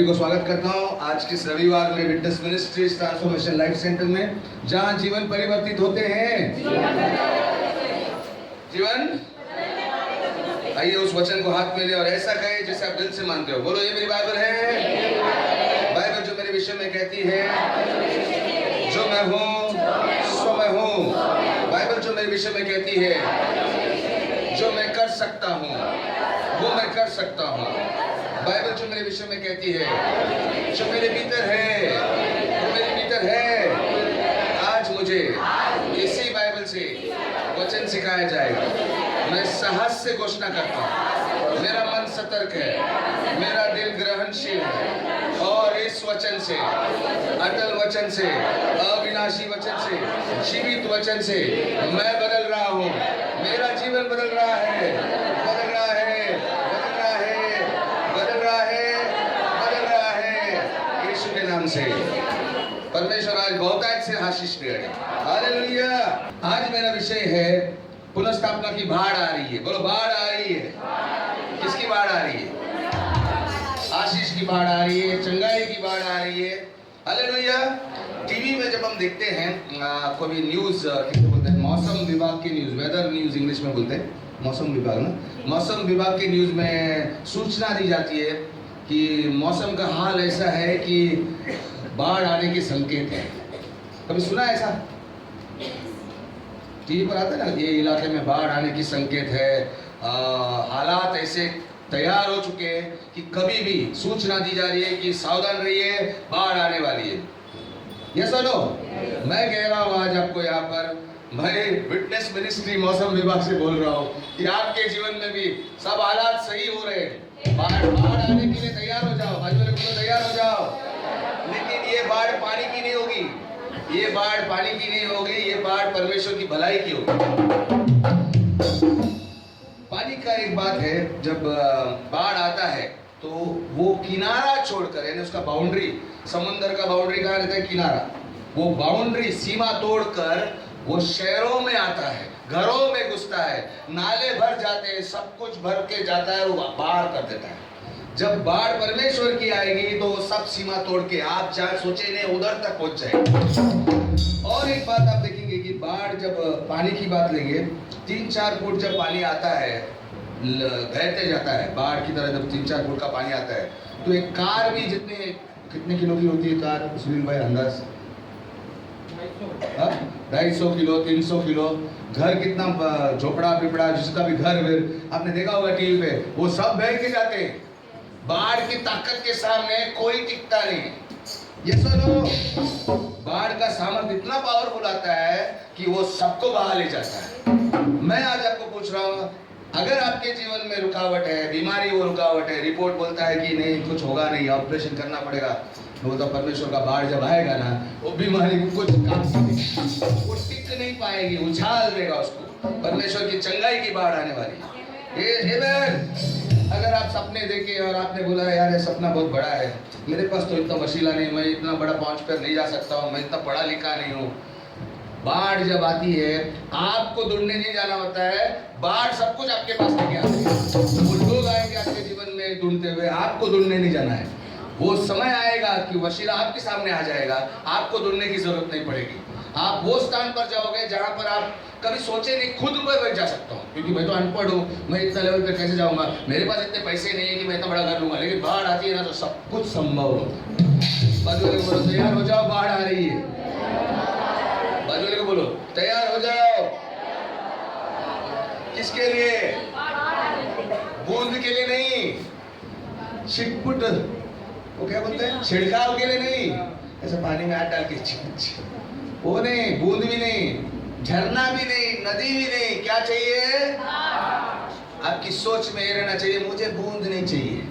सभी को स्वागत करता हूं आज के इस रविवार में witness ministries transformation life centre में, जहां जीवन परिवर्तित होते हैं। जीवन आइए उस वचन को हाथ में ले और ऐसा कहे जैसे आप दिल से मानते हो। बोलो, ये मेरी बाइबल है। बाइबल जो मेरे विषय में कहती है, जो मैं हूँ सो मैं हूँ। बाइबल जो मेरे विषय में कहती है, जो मैं कर सकता हूँ वो मैं कर सकता हूँ। बाइबल जो मेरे विषय में कहती है, जो मेरे भीतर है वो मेरे भीतर है। आज मुझे इसी बाइबल से वचन सिखाया जाएगा। मैं साहस से घोषणा करता हूँ, मेरा मन सतर्क है, मेरा दिल ग्रहणशील है और इस वचन से, अटल वचन से, अविनाशी वचन से, जीवित वचन से मैं बदल रहा हूँ। मेरा जीवन बदल रहा है, बदल रहा है, बदल रहा है, बदल रहा है, बदल रहा है। यीशु के नाम से परमेश्वर आज बहुतायत से आशीष दे। हालेलुया। आज मेरा विषय है पुनर्स्थापना की बाढ़ आ रही है। बोलो, बाढ़ आ रही है। किसकी बाढ़ आ रही है? आशीष की बाढ़ आ रही है, चंगाई की बाढ़ आ रही है। हालेलुया। टीवी में जब हम देखते हैं कोई न्यूज, किसे बोलते हैं, मौसम विभाग की न्यूज, वेदर न्यूज इंग्लिश में बोलते हैं, मौसम विभाग ना, मौसम विभाग की न्यूज में सूचना दी जाती है कि मौसम का हाल ऐसा है कि बाढ़ आने के संकेत है। कभी सुना ऐसा? टीवी पर आता है ना, ये इलाके में बाढ़ आने की संकेत है। हालात ऐसे तैयार हो चुके हैं कि कभी भी सूचना दी जा रही है कि सावधान रहिए, बाढ़ आने वाली है। ये सुनो, मैं कह रहा हूँ आज आपको यहाँ पर, मैं विटनेस मिनिस्ट्री मौसम विभाग से बोल रहा हूँ कि आपके जीवन में भी सब हालात सही हो रहे हैं। बाढ़ आने के लिए तैयार हो जाओ, बाजू वाले को तैयार हो जाओ। लेकिन ये बाढ़ पानी की नहीं होगी, ये बाढ़ पानी की नहीं होगी, ये बाढ़ परमेश्वर की भलाई की होगी। पानी का एक बात है, जब बाढ़ आता है तो वो किनारा छोड़कर, यानी उसका बाउंड्री, समुद्र का बाउंड्री कहाँ रहता है? किनारा। वो बाउंड्री, सीमा तोड़कर वो शहरों में आता है, घरों में घुसता है, नाले भर जाते हैं, सब कुछ भर के जाता है, वो बाढ़ कर देता है। जब बाढ़ परमेश्वर की आएगी तो सब सीमा तोड़ के आप जहाँ सोचे नहीं उधर तक पहुंच जाएगी। और एक बात आप देखेंगे कि बाढ़, जब पानी की बात लेंगे, 3-4 फुट जब पानी आता है, बहते जाता है बाढ़ की तरह, जब 3-4 फुट का पानी आता है तो एक कार भी कितने किलो की होती है कार सुनील भाई? अंदाज 250 किलो, 300 किलो। घर कितना, झोपड़ा पिपड़ा जिसका भी घर आपने देखा होगा टीवी पे, वो सब बह के जाते हैं। बाढ़ की ताकत के सामने कोई टिकता नहीं। ये सुनो, बाढ़ का सामर्थ्य इतना पावरफुल आता है कि वो सबको बहा ले जाता है। मैं आज आपको पूछ रहा हूँ, अगर आपके जीवन में रुकावट है, बीमारी वो रुकावट है, रिपोर्ट बोलता है कि नहीं कुछ होगा नहीं, ऑपरेशन करना पड़ेगा, वो तो परमेश्वर का बाढ़ जब आएगा ना, वो बीमारी कुछ काम वो टिक नहीं पाएगी, उछाल देगा उसको। परमेश्वर की चंगाई की बाढ़ आने वाली है। अगर आप सपने देखे और आपने बोला यार ये सपना बहुत बड़ा है, मेरे पास तो इतना वसीला नहीं, मैं इतना बड़ा 5 पैर नहीं जा सकता हूँ, मैं इतना पढ़ा लिखा नहीं हूँ। बाढ़ जब आती है, आपको ढूंढने नहीं जाना होता है, बाढ़ सब कुछ आपके पास लेके आती है। वो लोग आएंगे आपके जीवन में ढूंढते हुए, आपको ढूंढने नहीं जाना है। वो समय आएगा कि वसीला आपके सामने आ जाएगा, आपको ढूंढने की जरूरत नहीं पड़ेगी। आप वो स्थान पर जाओगे जहां पर आप कभी सोचे नहीं, खुद पर जा सकता हूँ, क्योंकि मैं तो अनपढ़ हूँ, मैं इतना लेवल पे कैसे जाऊंगा, मेरे पास इतने पैसे नहीं है कि मैं इतना बड़ा घर लूंगा। लेकिन बाढ़ आती है ना तो सब कुछ संभव होता है। बाजू वाले को बोलो, तैयार हो जाओ, बाढ़ आ रही है। बाजू वाले को बोलो, तैयार हो जाओ। किसके लिए? बूंद के लिए नहीं, छिटपुट, वो क्या बोलते हैं, छिड़काव के लिए नहीं, ऐसे पानी में हाथ डाल के वो नहीं, बूंद भी नहीं, झरना भी नहीं, नदी भी नहीं। क्या चाहिए? आपकी सोच में ये रहना चाहिए, मुझे बूंद नहीं चाहिए,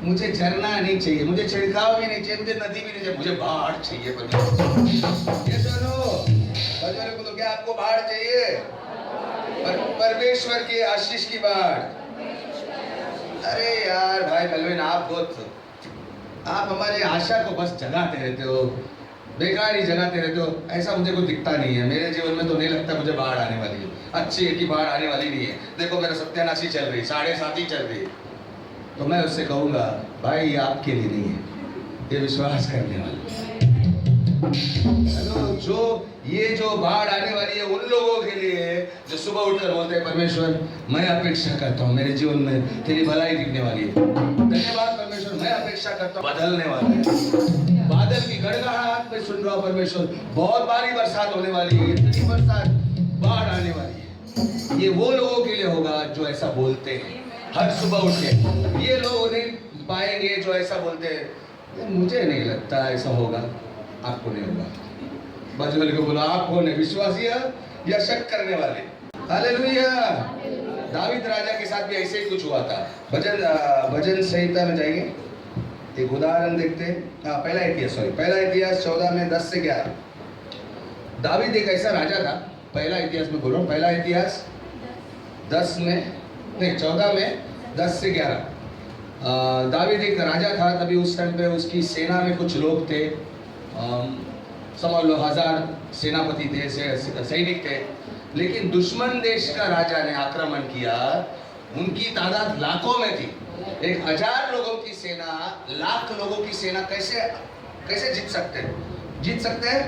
मुझे झरना नहीं चाहिए, मुझे छिड़काव भी नहीं चाहिए, मुझे नदी भी नहीं चाहिए, मुझे बाढ़ चाहिए। ये सुनो, बोलो, क्या आपको बाढ़ चाहिए? परमेश्वर की आशीष की बाढ़। अरे यार भाई बलवीन, आप हमारी आशा को बस जगाते रहते हो, बेकार ही जगाते रहते हो। ऐसा मुझे कोई दिखता नहीं है, मेरे जीवन में तो नहीं लगता मुझे बाढ़ आने वाली है। अच्छी है कि बाढ़ आने वाली नहीं है। देखो मेरा सत्यानाशी चल रही, 7.5 चल रही, तो मैं उससे कहूंगा भाई आपके लिए नहीं है, ये विश्वास करने वाले। हेलो, जो बाढ़ आने वाली है उन लोगों के लिए जो सुबह उठकर बोलते हैं परमेश्वर मैं अपेक्षा करता हूँ मेरे जीवन में तेरी भलाई दिखने वाली है। धन्यवाद परमेश्वर, मैं अपेक्षा करता हूँ बदलने वाला है। बादल की गड़गड़ाहट में सुन रहा हूँ परमेश्वर, बहुत भारी बरसात होने वाली है, इतनी बरसात, बाढ़ आने वाली है। ये वो लोगों के लिए होगा जो ऐसा बोलते हैं हर सुबह उठ के। ये लोग नहीं पाएंगे जो ऐसा बोलते हैं मुझे नहीं लगता ऐसा होगा। आपको नहीं होगा। बाजू को बोला आपको नहीं, विश्वासी या शक करने वाले। हालेलुया। दावीद राजा के साथ भी ऐसे ही कुछ हुआ था। भजन संहिता में जाएंगे, एक उदाहरण देखते हैं। पहला इतिहास 14 में 10 से 11। दावीद एक ऐसा राजा था, पहला इतिहास में बोल रहा हूँ, पहला इतिहास 14 में 10 से 11। दावीद एक राजा था, तभी उस टाइम पे उसकी सेना में कुछ लोग थे, समझ लो 1000 सेनापति थे, सैनिक थे। लेकिन दुश्मन देश का राजा ने आक्रमण किया, उनकी तादाद लाखों में थी। 1000 लोगों की सेना, लाख लोगों की सेना कैसे जीत सकते हैं?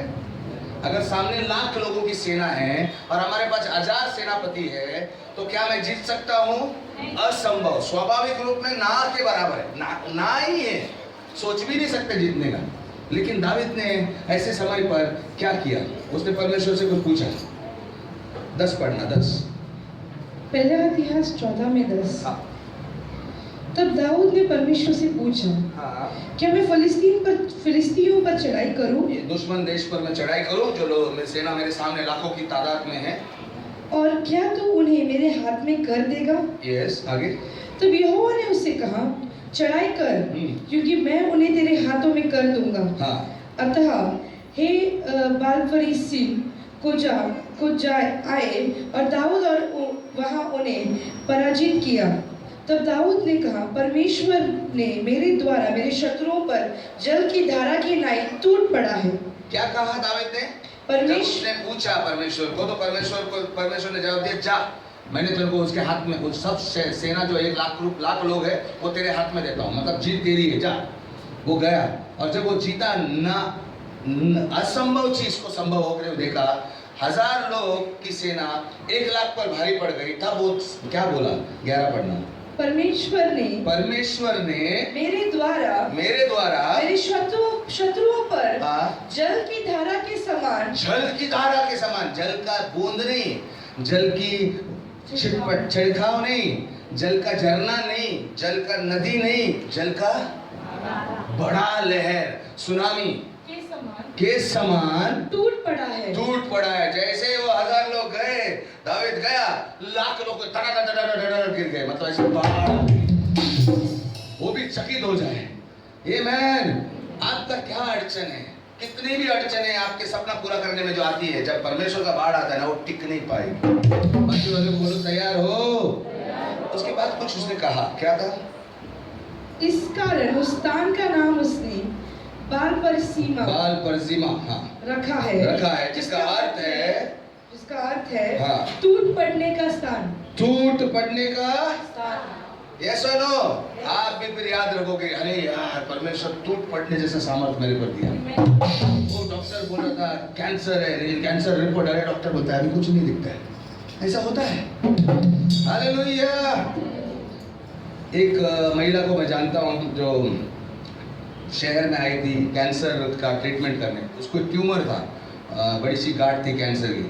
अगर सामने लाख लोगों की सेना है और हमारे पास 1000 सेनापति है तो क्या मैं जीत सकता हूँ? असंभव, स्वाभाविक रूप में ना के बराबर है, ना ही है, सोच भी नहीं सकते जीतने का। लेकिन दावीद ने ऐसे समय पर क्या किया? उसने परमेश्वर से कुछ पूछा। 10 पढ़ना, 10। पहला इतिहास 14 में 10। तब दाऊद ने परमेश्वर से पूछा, क्या मैं फिलिस्तीनियों पर चढ़ाई करूं? ये दुश्मन देश पर मैं चढ़ाई करूं जो लोग सेना मेरे सामने लाखों की तादाद में है, और क्या तू उन्हें मेरे हाथ में कर देगा? यस, आगे। तब यहोवा ने उससे कहा, चढ़ाई कर, क्योंकि मैं उन्हें तेरे हाथों में कर दूंगा। अतः हे बाल-फरीसीम को आए और दाऊद और वहां उन्हें पराजित किया। तब दाऊद ने कहा, परमेश्वर ने मेरे द्वारा मेरे शत्रुओं पर जल की धारा की नाई टूट पड़ा है। क्या कहा दाऊद ने? परमेश्वर ने पूछा परमेश्वर को, तो परमेश्वर ने जवाब दिया, जा, मैंने तेरे को उसके हाथ में, उस सब सेना जो 1 लाख लोग है वो तेरे हाथ में देता हूँ, मतलब जीत तेरी है, जा। वो गया और जब वो जीता, असंभव चीज को संभव होकर देखा। 1000 लोग की सेना 1 लाख पर भारी पड़ गई। तब वो क्या बोला? 11 पढ़ना। परमेश्वर ने मेरे द्वारा मेरे शत्रुओं पर जल की धारा के समान, जल का बूंद नहीं, जल की छिड़काव नहीं, जल का झरना नहीं, जल का नदी नहीं, जल का बड़ा लहर, सुनामी के समान टूट पड़ा है। जैसे वो 1000 लोग गए, दाऊद गया, लाख लोग गिर गए, मतलब ऐसे बाढ़, वो भी चकित हो जाए। आमेन। आपका क्या अड़चन है? कितनी भी अड़चने आपके सपना पूरा करने में जो आती है, जब परमेश्वर का बाढ़ आता है ना, वो टिक नहीं पाएगी। बाकी वाले को बोलो तैयार हो। उसके बाद कुछ उसने कहा, क्या था? इस कारण उस स्थान का नाम उसने बाल परसीमा रखा है, जिसका अर्थ है टूट पड़ने का स्थान। यस और नो? आप भी फिर याद रखोगे, अरे यार परमेश्वर टूट पड़ने जैसा सामर्थ मेरे पर दिया। वो डॉक्टर बोल रहा था कैंसर है, लेकिन कैंसर रिपोर्ट, अरे डॉक्टर बोलता है अभी कुछ नहीं दिखता है। ऐसा होता है। हालेलुया। एक महिला को मैं जानता हूँ जो शहर में आई थी कैंसर का ट्रीटमेंट करने। उसको ट्यूमर था, बड़ी सी गांठ थी कैंसर की।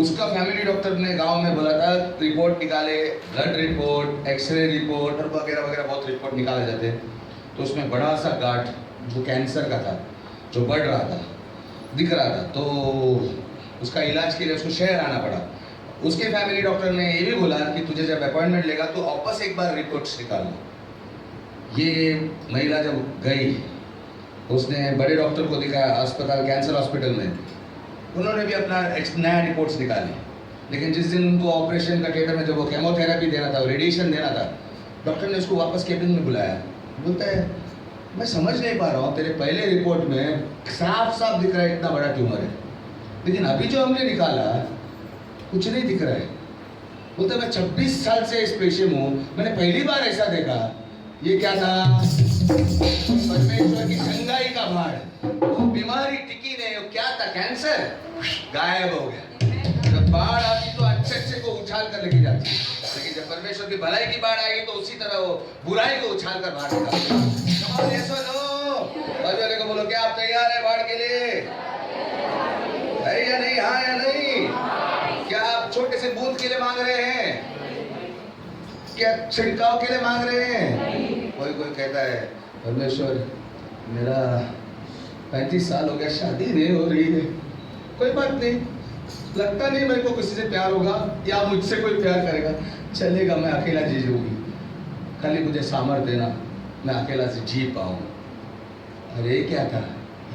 उसका फैमिली डॉक्टर ने गांव में बोला था रिपोर्ट निकाले, ब्लड रिपोर्ट, एक्सरे रिपोर्ट और वगैरह बहुत रिपोर्ट निकाले जाते। तो उसमें बड़ा सा गांठ जो कैंसर का था, जो बढ़ रहा था, दिख रहा था। तो उसका इलाज के लिए उसको शहर आना पड़ा। उसके फैमिली डॉक्टर ने ये भी बोला कि तुझे जब अपॉइंटमेंट लेगा तो वापस एक बार रिपोर्ट्स निकालना। ये महिला जब गई, उसने बड़े डॉक्टर को दिखाया अस्पताल, कैंसर हॉस्पिटल में। उन्होंने भी अपना नया रिपोर्ट्स निकाले। लेकिन जिस दिन उनको ऑपरेशन का थिएटर में जब वो केमोथेरेपी देना था, रेडिएशन देना था, डॉक्टर ने उसको वापस केबिन में बुलाया। बोलता है मैं समझ नहीं पा रहा हूँ, तेरे पहले रिपोर्ट में साफ दिख रहा है इतना बड़ा ट्यूमर है, लेकिन अभी जो हमने निकाला कुछ नहीं दिख रहा है। बोलता मैं 26 साल से इस पेशे में हूँ, मैंने पहली बार ऐसा देखा। ये क्या था? परमेश्वर की चंगाई का बाढ़। वो बीमारी टिकी नहीं, वो क्या था, कैंसर, गायब हो गया। जब बाढ़ आती तो अच्छे को उछाल कर लेके जाती, लेकिन जब परमेश्वर की भलाई की बाढ़ आएगी तो उसी तरह वो बुराई को उछाल कर बाहर निकालती। को बोलो, क्या आप तैयार है बाढ़ के लिए? है या नहीं? हाँ या नहीं? क्या आप छोटे से बूंद के लिए मांग रहे हैं? क्या छिड़काव के लिए मांग रहे हैं? कोई कहता है, परमेश्वर मेरा 35 साल हो गया, शादी नहीं हो रही है। कोई बात नहीं, लगता नहीं मेरे को किसी से प्यार होगा या मुझसे कोई प्यार करेगा, चलेगा, मैं अकेला जी लूंगी, खाली मुझे सामर्थ्य देना, मैं अकेला से जी पाऊं। अरे क्या था,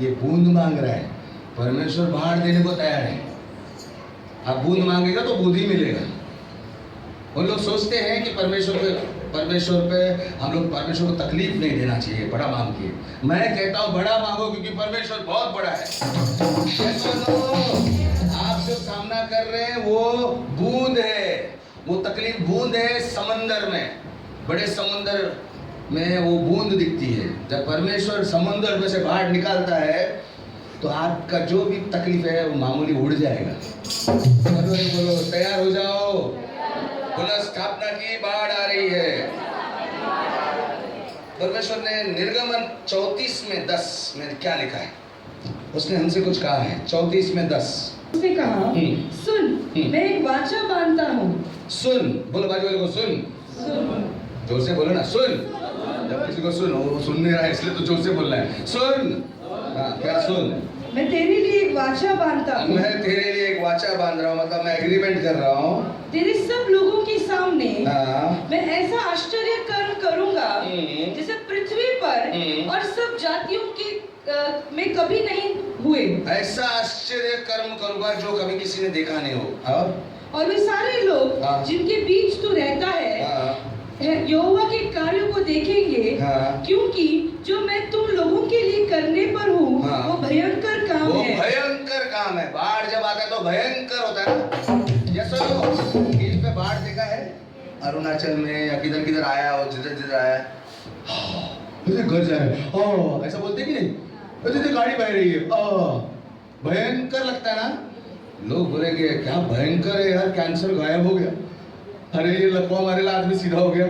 ये बूंद मांग रहा है, परमेश्वर बाढ़ देने को तैयार है। आप बूंद मांगेगा तो बूंद ही मिलेगा। उन लोग सोचते हैं कि परमेश्वर पे हम लोग परमेश्वर को तकलीफ नहीं देना चाहिए, बड़ा मांग के। मैं कहता हूँ बड़ा मांगो, क्योंकि परमेश्वर बहुत बड़ा है। आप जो सामना कर रहे हैं वो बूंद है, वो तकलीफ बूंद है समंदर में, बड़े समंदर में वो बूंद दिखती है। जब परमेश्वर समंदर में से बाहर निकालता है तो आपका जो भी तकलीफ है वो मामूली उड़ जाएगा। बोलो तैयार हो जाओ, पुनर्स्थापना की बाढ़ आ रही है। परमेश्वर ने निर्गमन 34 में 10 में क्या लिखा है, उसने हमसे कुछ कहा है। 34 में 10 उसने कहा, सुन, मैं एक वाचा बांधता हूँ। सुन, बोलो बाजू वाले को, सुन। जोर से बोलो ना, सुन। जब किसी को सुन, वो सुन नहीं रहा है इसलिए तो जोर से बोलना है, सुन। हाँ, क्या सुन? मैं तेरे लिए एक वाचा बांधता हूँ। मैं तेरे लिए एक वाचा बांध रहा हूँ, मतलब मैं एग्रीमेंट कर रहा हूँ। तेरे सब लोगों के सामने मैं ऐसा आश्चर्य कर्म करूंगा जैसे पृथ्वी पर और सब जातियों के में कभी नहीं हुए। ऐसा आश्चर्य कर्म करूंगा जो कभी किसी ने देखा नहीं हो। और वे सारे लोग जिनके बीच तू रहता है यहोवा के कार्यों को देखेंगे, क्योंकि जो मैं तुम लोगों के लिए करने पर हूँ वो भयंकर काम है। वो भयंकर काम है। बाढ़ जब आता है तो भयंकर होता है। जैसे टीवी पे बाढ़ देखा है, अरुणाचल में या किधर किधर आया हो, जिधर आया, घर जा रहे हैं, ऐसा बोलते कि नहीं, गाड़ी बह रही है, भयंकर लगता है ना। लोग बोलेंगे क्या भयंकर है यार, कैंसर गायब हो गया, अरे ये लकवा मारे ला, आदमी सीधा हो गया।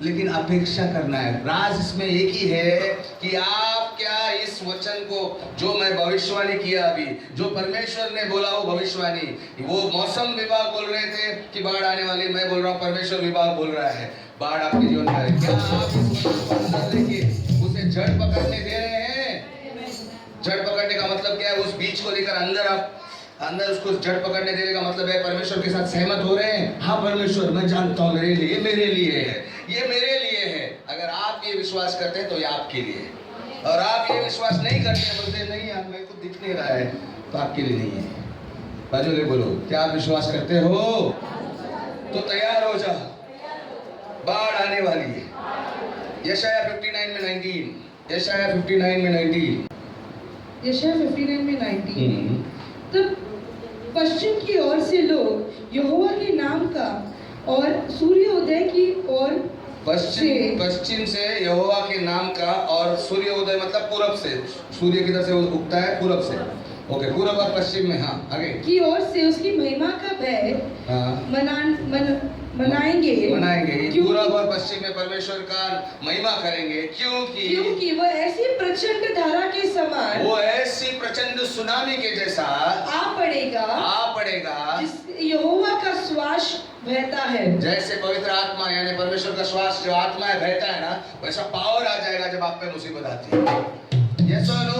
लेकिन अपेक्षा करना है। राज इसमें एक ही है कि आप क्या इस वचन को, जो मैं भविष्यवाणी किया अभी, जो परमेश्वर ने बोला वो भविष्यवाणी, वो मौसम विभाग बोल रहे थे कि बाढ़ आने वाली, मैं बोल रहा हूँ परमेश्वर विभाग बोल रहा है बाढ़ आपके जीवन में आए। क्या आप इस वचन को अंदर लेके उसे जड़ पकड़ने दे रहे हैं? जड़ पकड़ने का मतलब क्या है? उस बीज को लेकर अंदर उसको जड़ पकड़ने देने का मतलब है परमेश्वर के साथ सहमत हो रहे हैं। हाँ परमेश्वर, मैं जानता हूँ मेरे लिए, मेरे लिए है, ये मेरे लिए है। अगर आप ये विश्वास करते हैं तो ये आपके लिए है, और आप ये विश्वास नहीं करते हैं, बोलते नहीं यार मेरे को दिख नहीं रहा है, तो आपके लिए नहीं है। बाजू बोलो, क्या आप विश्वास करते हो? तो तैयार हो जाओ, बाढ़ आने वाली है। यशाया 59 में 19, यशाया 59 में 19, यशाया 59 में 19। तब पश्चिम की ओर से लोग यहोवा के नाम का और सूर्योदय की ओर, पश्चिम से यहोवा के नाम का, और सूर्योदय मतलब पूरब से, सूर्य किधर से उगता है? पूरब से। ओके, पूरब और पश्चिम में, हाँ आगे, की ओर से उसकी महिमा का भय मनाएंगे। पूरब और पश्चिम में परमेश्वर का महिमा करेंगे, क्योंकि वह ऐसी प्रचंड धारा के समान, वो ऐसी प्रचंड सुनामी के जैसा आ पड़ेगा यहोवा का श्वास बहता है। जैसे पवित्र आत्मा यानी परमेश्वर का श्वास जो आत्मा है बहता है ना, वैसा पावर आ जाएगा जब आप पे मुसीबत आती है। यस और नो?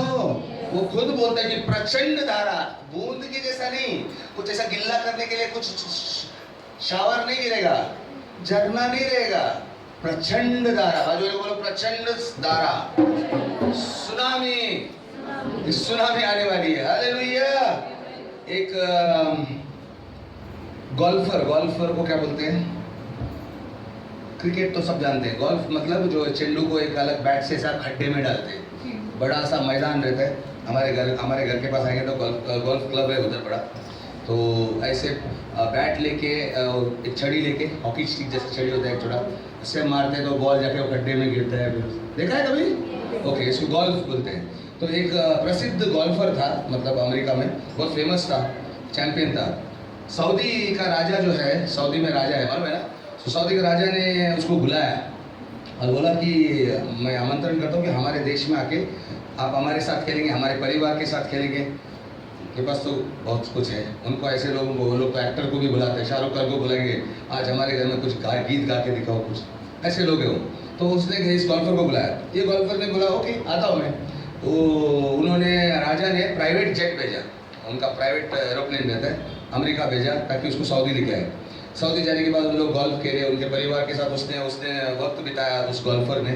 वो खुद बोलते हैं कि प्रचंड धारा, बूंद की जैसा नहीं, कुछ ऐसा गिल्ला करने के लिए कुछ शावर नहीं गिरेगा, झरना नहीं रहेगा, प्रचंड धारा। बाजू वाले बोलो प्रचंड धारा, सुनामी आने वाली है। हालेलुया। एक गोल्फर को क्या बोलते हैं? क्रिकेट तो सब जानते हैं। गोल्फ मतलब जो चेंडू को एक अलग बैट से साथ खड्डे में डालते हैं, बड़ा सा मैदान रहता है। हमारे घर के पास आएंगे तो गोल्फ क्लब है उधर बड़ा, तो ऐसे बैट लेके एक छड़ी लेके, हॉकी स्टिक जैसे छड़ी होता है छोटा, से मारते तो बॉल जाके वो गड्ढे में गिरता है। देखा है कभी? ओके, इसको गोल्फ बोलते हैं। तो एक प्रसिद्ध गोल्फर था, मतलब अमेरिका में बहुत फेमस था, चैंपियन था। सऊदी का राजा जो है, सऊदी में राजा है, मालूम है ना? तो सऊदी के राजा ने उसको बुलाया और बोला कि मैं आमंत्रण करता हूँ कि हमारे देश में आके आप हमारे साथ खेलेंगे, हमारे परिवार के साथ खेलेंगे। के पास तो बहुत कुछ है। उनको ऐसे लोगों को, वो लोग तो एक्टर को भी बुलाते हैं, शाहरुख खान को बुलाएंगे, आज हमारे घर में कुछ गीत गा के दिखाओ, कुछ ऐसे लोग हैं वो। तो उसने इस गोल्फर को बुलाया। ये गोल्फर ने बोला ओके आता हूँ मैं। तो उन्होंने, राजा ने प्राइवेट जेट भेजा, उनका प्राइवेट एरोप्लेन रहता है, अमेरिका भेजा ताकि उसको सऊदी लेके आए। सऊदी जाने के बाद उन लोग गोल्फ खेले, उनके परिवार के साथ उसने वक्त बिताया उस गोल्फर ने।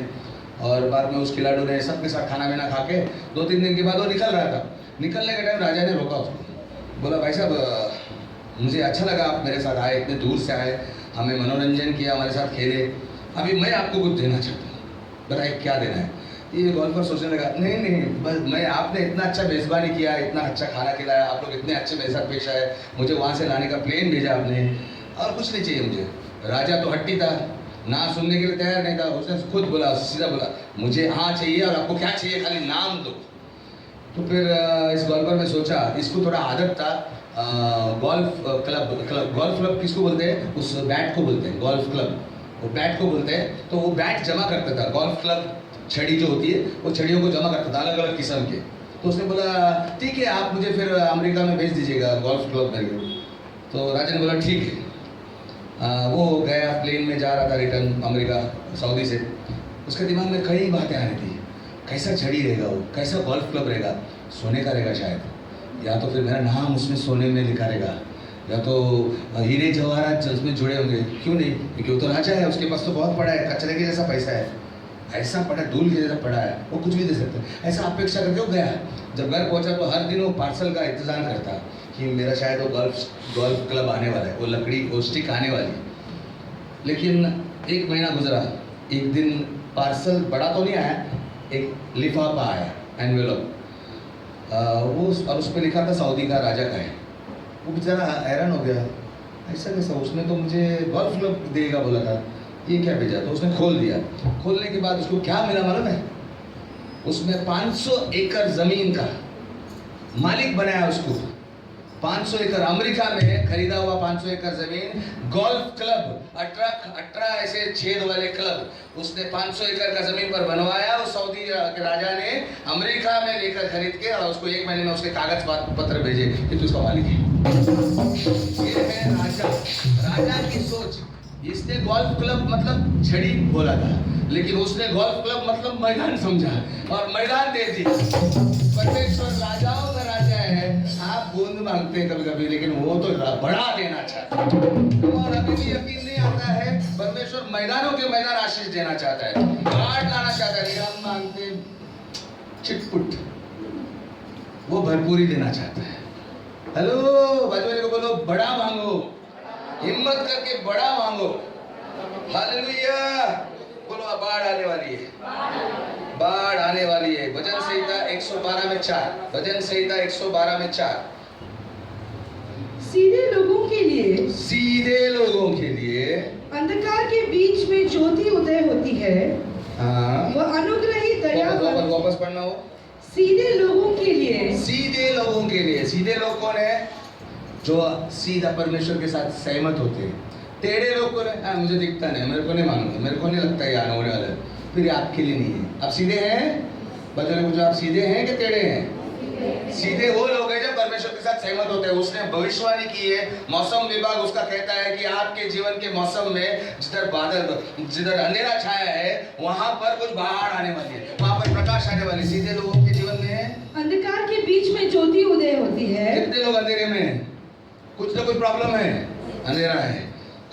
और बाद में उस खिलाड़ी ने सबके साथ खाना वाना खा के 2-3 दिन के बाद वो निकल रहा था। निकलने के टाइम राजा ने रोका उसको, बोला भाई साहब मुझे अच्छा लगा आप मेरे साथ आए, इतने दूर से आए, हमें मनोरंजन किया, हमारे साथ खेले, अभी मैं आपको कुछ देना चाहता हूँ, बताइए क्या देना है। ये गोल्फर सोचने लगा नहीं बस मैं, आपने इतना अच्छा मेज़बानी किया, इतना अच्छा खाना खिलाया, आप लोग इतने अच्छे मेरे साथ पेश आए, मुझे वहाँ से लाने का प्लेन भेजा आपने, और कुछ नहीं चाहिए मुझे। राजा तो हट्टी था, ना सुनने के लिए तैयार नहीं था। उसने खुद बोला, सीधा बोला मुझे हाँ चाहिए, और आपको क्या चाहिए खाली नाम दो। तो फिर इस गोल्फर ने सोचा, इसको थोड़ा आदत था गोल्फ क्लब किसको बोलते हैं? उस बैट को बोलते हैं गोल्फ क्लब, वो बैट को बोलते हैं। तो वो बैट जमा करता था, गोल्फ क्लब छड़ी जो होती है वो छड़ियों को जमा करता था अलग अलग किस्म के। तो उसने बोला ठीक है आप मुझे फिर अमेरिका में भेज दीजिएगा गोल्फ क्लब में। तो राजा ने बोला ठीक है। वो गया, प्लेन में जा रहा था रिटर्न अमेरिका सऊदी से। उसके दिमाग में कई बातें आ रही थी, कैसा छड़ी रहेगा वो, कैसा गोल्फ क्लब रहेगा, सोने का रहेगा शायद, या तो फिर मेरा नाम उसमें सोने में लिखा रहेगा, या तो हीरे जवाहरात उसमें जुड़े होंगे, क्यों नहीं, क्योंकि वो तो राजा है, उसके पास तो बहुत पड़ा है, कचरे के जैसा पैसा है, ऐसा पड़ा है, धूल के जैसा पड़ा है, वो कुछ भी दे सकता है। ऐसा अपेक्षा करके वो गया। जब घर पहुंचा तो हर दिन वो पार्सल का इंतज़ार करता कि मेरा शायद वो गोल्फ क्लब आने वाला है, वो लकड़ी, वो स्टिक आने वाली है। लेकिन 1 महीना गुजरा, एक दिन पार्सल बड़ा तो नहीं आया, एक लिफाफा आया, एनवेलप, वो और उस पर लिखा था सऊदी का राजा का है। वो बेचारा हैरान हो गया, ऐसा कैसा, उसने तो मुझे गोल्फ क्लब देगा बोला था, ये क्या भेजा। तो उसने खोल दिया। खोलने के बाद उसको क्या मिला मालूम है? उसमें 500 एकड़ जमीन का मालिक बनाया उसको। 500 एकड़ अमेरिका में खरीदा हुआ 500 एकड़ जमीन, गोल्फ क्लब 18 ऐसे छेद वाले क्लब उसने 500 एकड़ का जमीन पर बनवाया। उस सऊदी के राजा ने अमेरिका में लेकर खरीद के, और उसको 1 महीने में उसके कागज पत्र भेजे कि तू उसका मालिक है। ये है राजा की सोच। इसने गोल्फ क्लब मतलब छड़ी बोला था, लेकिन उसने गोल्फ क्लब मतलब मैदान समझा और मैदान दे दी। परमेश्वर राजाओं का राजा है। आप बूंद मांगते हैं कभी कभी, लेकिन वो तो बढ़ा देना चाहता है। और अभी भी यकीन नहीं आता है, परमेश्वर मैदानों के मैदान आशीष देना चाहता है, बाढ़ लाना चाहता है। हम मांगते चिटपुट, वो भरपूरी देना चाहता है। हेलो, बाजू वाले को बोलो बड़ा मांगो, हिम्मत करके बड़ा मांगो। हालेलुया बोलो। बाढ़ आने वाली है, बाढ़ आने वाली है। भजन संहिता 112 में 4, भजन संहिता 112 में 4। सीधे लोगों के लिए, सीधे लोगों के लिए अंधकार के बीच में ज्योति उदय होती है। हाँ, वह अनुग्रही दयावान। वापस पढ़ना हो। सीधे लोगों के लिए, सीधे लोगों के लिए। सीधे लोग कौन है? जो सीधा परमेश्वर के साथ सहमत होते हैं। टेढ़े लोग को मुझे दिखता नहीं, मेरे को नहीं मालूम, मेरे को नहीं लगता ये आने होने वाला है, फिर आपके लिए नहीं है। आप सीधे हैं? बच्चों ने पूछा आप सीधे हैं कि टेढ़े हैं? सीधे वो लोग हैं जब परमेश्वर के साथ सहमत होते हैं। उसने भविष्यवाणी की है, मौसम विभाग उसका कहता है कि आपके जीवन के मौसम में जिधर बादल, जिधर अंधेरा छाया है, वहां पर कुछ बाढ़ आने वाली है, वहां पर प्रकाश आने वाली। सीधे लोगों के जीवन में अंधकार के बीच में ज्योति उदय होती है। कितने लोग अंधेरे में हैं? कुछ ना कुछ प्रॉब्लम है, अंधेरा है,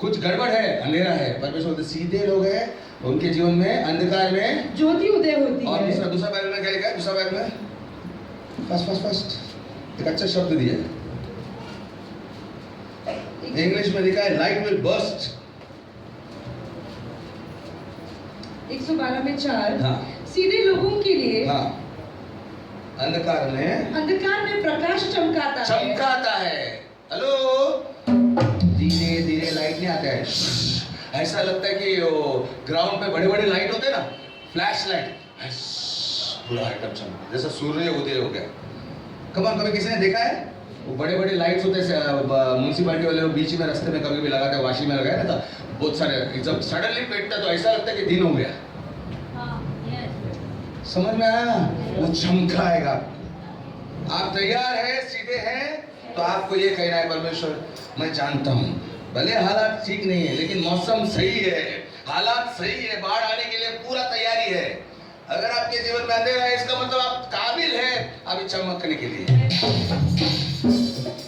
कुछ गड़बड़ है, अंधेरा है। परमेश्वर सीधे लोग हैं, उनके जीवन में अंधकार में ज्योति उदय होती है। और दूसरा बाइबल में क्या लिखा है? दूसरा बाइबल में फर्स्ट एक अच्छा शब्द दिया है, इंग्लिश में लिखा है लाइट विल बर्स्ट। 112 में 4। हाँ। सीधे लोगों के लिए, हाँ, अंधकार में प्रकाश चमकाता है। हेलो, धीरे धीरे लाइट नहीं आता है, ऐसा लगता है कि वो ग्राउंड पे बड़े बड़े लाइट होते हैं ना, फ्लैश लाइट, पूरा आइटम चमक जैसा सूर्य उदय हो गया। कभी किसी ने देखा है वो बड़े बड़े लाइट्स होते हैं म्यूनसिपालिटी वाले बीच में रास्ते में कभी भी लगाते हैं, वाशी में लगाया ना, तो बहुत सारे जब सडनली पेटता तो ऐसा लगता है कि दिन हो गया। समझ में आया? वो चमकाएगा। आप तैयार है, सीधे हैं, तो आपको ये कहना है परमेश्वर मैं जानता हूँ भले हालात ठीक नहीं है लेकिन मौसम सही है, हालात सही है, बाढ़ आने के लिए पूरा तैयारी है। अगर आपके जीवन में अंधेरा है इसका मतलब आप काबिल है अभी चमकने के लिए।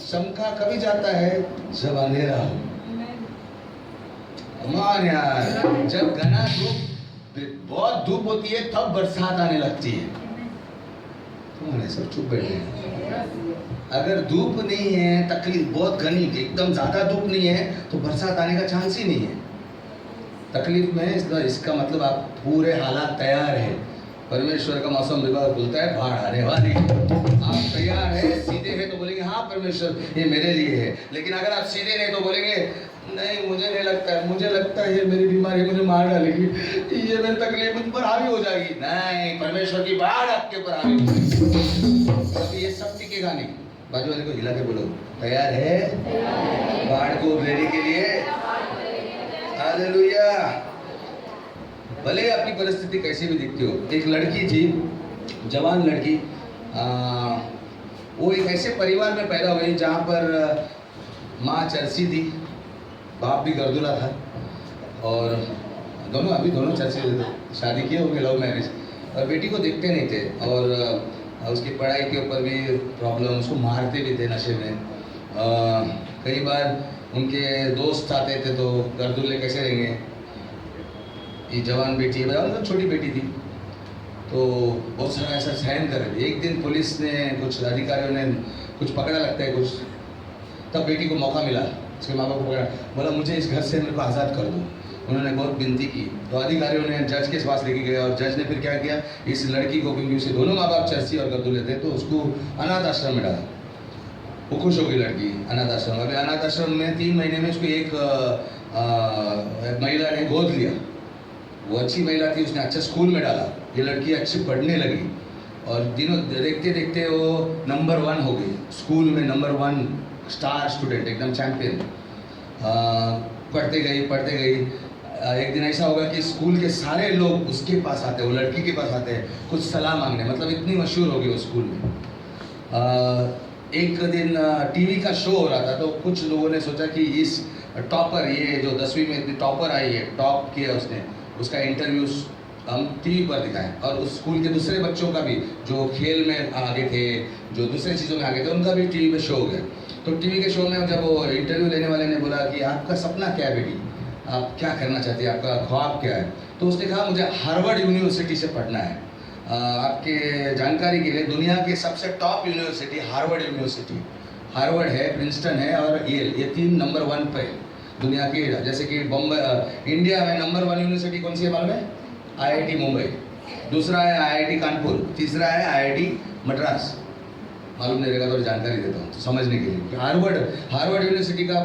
चमका कभी जाता है जब अंधेरा हो। मान यार, जब घना धूप बहुत धूप होती है तब बरसात आने लगती है। तुम्हारे सब चुप बैठे हैं। अगर धूप नहीं है, तकलीफ बहुत घनी, एकदम ज्यादा धूप नहीं है तो बरसात आने का चांस ही नहीं है। तकलीफ में इसका मतलब आप पूरे हालात तैयार है। परमेश्वर का मौसम विभाग बोलता है बाढ़ आने वाली। आप तैयार है, सीधे है तो बोलेंगे हाँ परमेश्वर ये मेरे लिए है। लेकिन अगर आप सीधे नहीं तो बोलेंगे नहीं मुझे नहीं लगता है, मुझे लगता है ये मेरी बीमारी मुझे मार डालेगी, ये मेरी तकलीफ मुझ पर हावी हो जाएगी। नहीं, परमेश्वर की बाढ़ आपके ऊपर हावी हो जाएगी। अभी ये सब टिकेगा नहीं। बाजू वाले को हिला के बोलो तैयार है बाढ़ को घेरने के लिए। हालेलुया। भले अपनी परिस्थिति कैसी भी दिखती हो। एक लड़की थी, जवान लड़की, वो एक ऐसे परिवार में पैदा हुई जहाँ पर माँ चर्ची थी, बाप भी गर्दुला था, और दोनों चर्ची शादी किए होंगे, लव मैरिज, और बेटी को देखते नहीं थे, और उसकी पढ़ाई के ऊपर भी प्रॉब्लम, उसको मारते भी थे नशे में। कई बार उनके दोस्त आते थे तो गर्दुल्ले कैसे रहेंगे, ये जवान बेटी है, मतलब छोटी बेटी थी, तो बहुत सारा ऐसा सहन कर रहे थे। एक दिन पुलिस ने, कुछ अधिकारियों ने कुछ पकड़ा लगता है कुछ, तब बेटी को मौका मिला, उसके माँ बाप को पकड़ा, बोला मुझे इस घर से मेरे को आज़ाद कर दो। उन्होंने बहुत विनती की तो अधिकारियों ने जज के पास लेके गए, और जज ने फिर क्या किया, इस लड़की को, क्योंकि उसे दोनों माँ बाप चर्ची और गर्दुल्ले थे, तो उसको अनाथ आश्रम में डाला। वो खुश हो गई लड़की अनाथ आश्रम। अभी अनाथ आश्रम में 3 महीने में उसको एक महिला ने गोद लिया। वो अच्छी महिला थी, उसने अच्छा स्कूल में डाला, ये लड़की अच्छी पढ़ने लगी, और दिनों देखते देखते वो नंबर 1 हो गई स्कूल में, नंबर 1 स्टार स्टूडेंट, एकदम चैंपियन। पढ़ते गई। एक दिन ऐसा होगा कि स्कूल के सारे लोग उसके पास आते हैं, वो लड़की के पास आते हैं कुछ सलाह मांगने, मतलब इतनी मशहूर हो गई वो स्कूल में। एक दिन टीवी का शो हो रहा था, तो कुछ लोगों ने सोचा कि इस टॉपर, ये जो 10वीं में इतनी टॉपर आई है, टॉप किया उसने, उसका इंटरव्यू हम टीवी पर दिखाएं, और उस स्कूल के दूसरे बच्चों का भी, जो खेल में आगे थे, जो दूसरे चीज़ों में आगे थे, उनका भी टीवी पे शो हो गया। तो टीवी के शो में जब वो इंटरव्यू लेने वाले ने बोला कि आपका सपना क्या है बेटी, आप क्या करना चाहती है, आपका ख्वाब क्या है, तो उसने कहा मुझे हार्वर्ड यूनिवर्सिटी से पढ़ना है। आपके जानकारी के लिए दुनिया के सबसे top university Harvard university, Harvard है, प्रिंसटन है और ये 3 नंबर 1 पे दुनिया की। जैसे कि बम्बई, इंडिया में नंबर 1 यूनिवर्सिटी कौन सी है मालूम है? IIT मुंबई, दूसरा है IIT कानपुर, तीसरा है IIT मद्रास। मालूम नहीं रहेगा तो जानकारी देता हूँ तो समझने के लिए। हार्वर्ड यूनिवर्सिटी का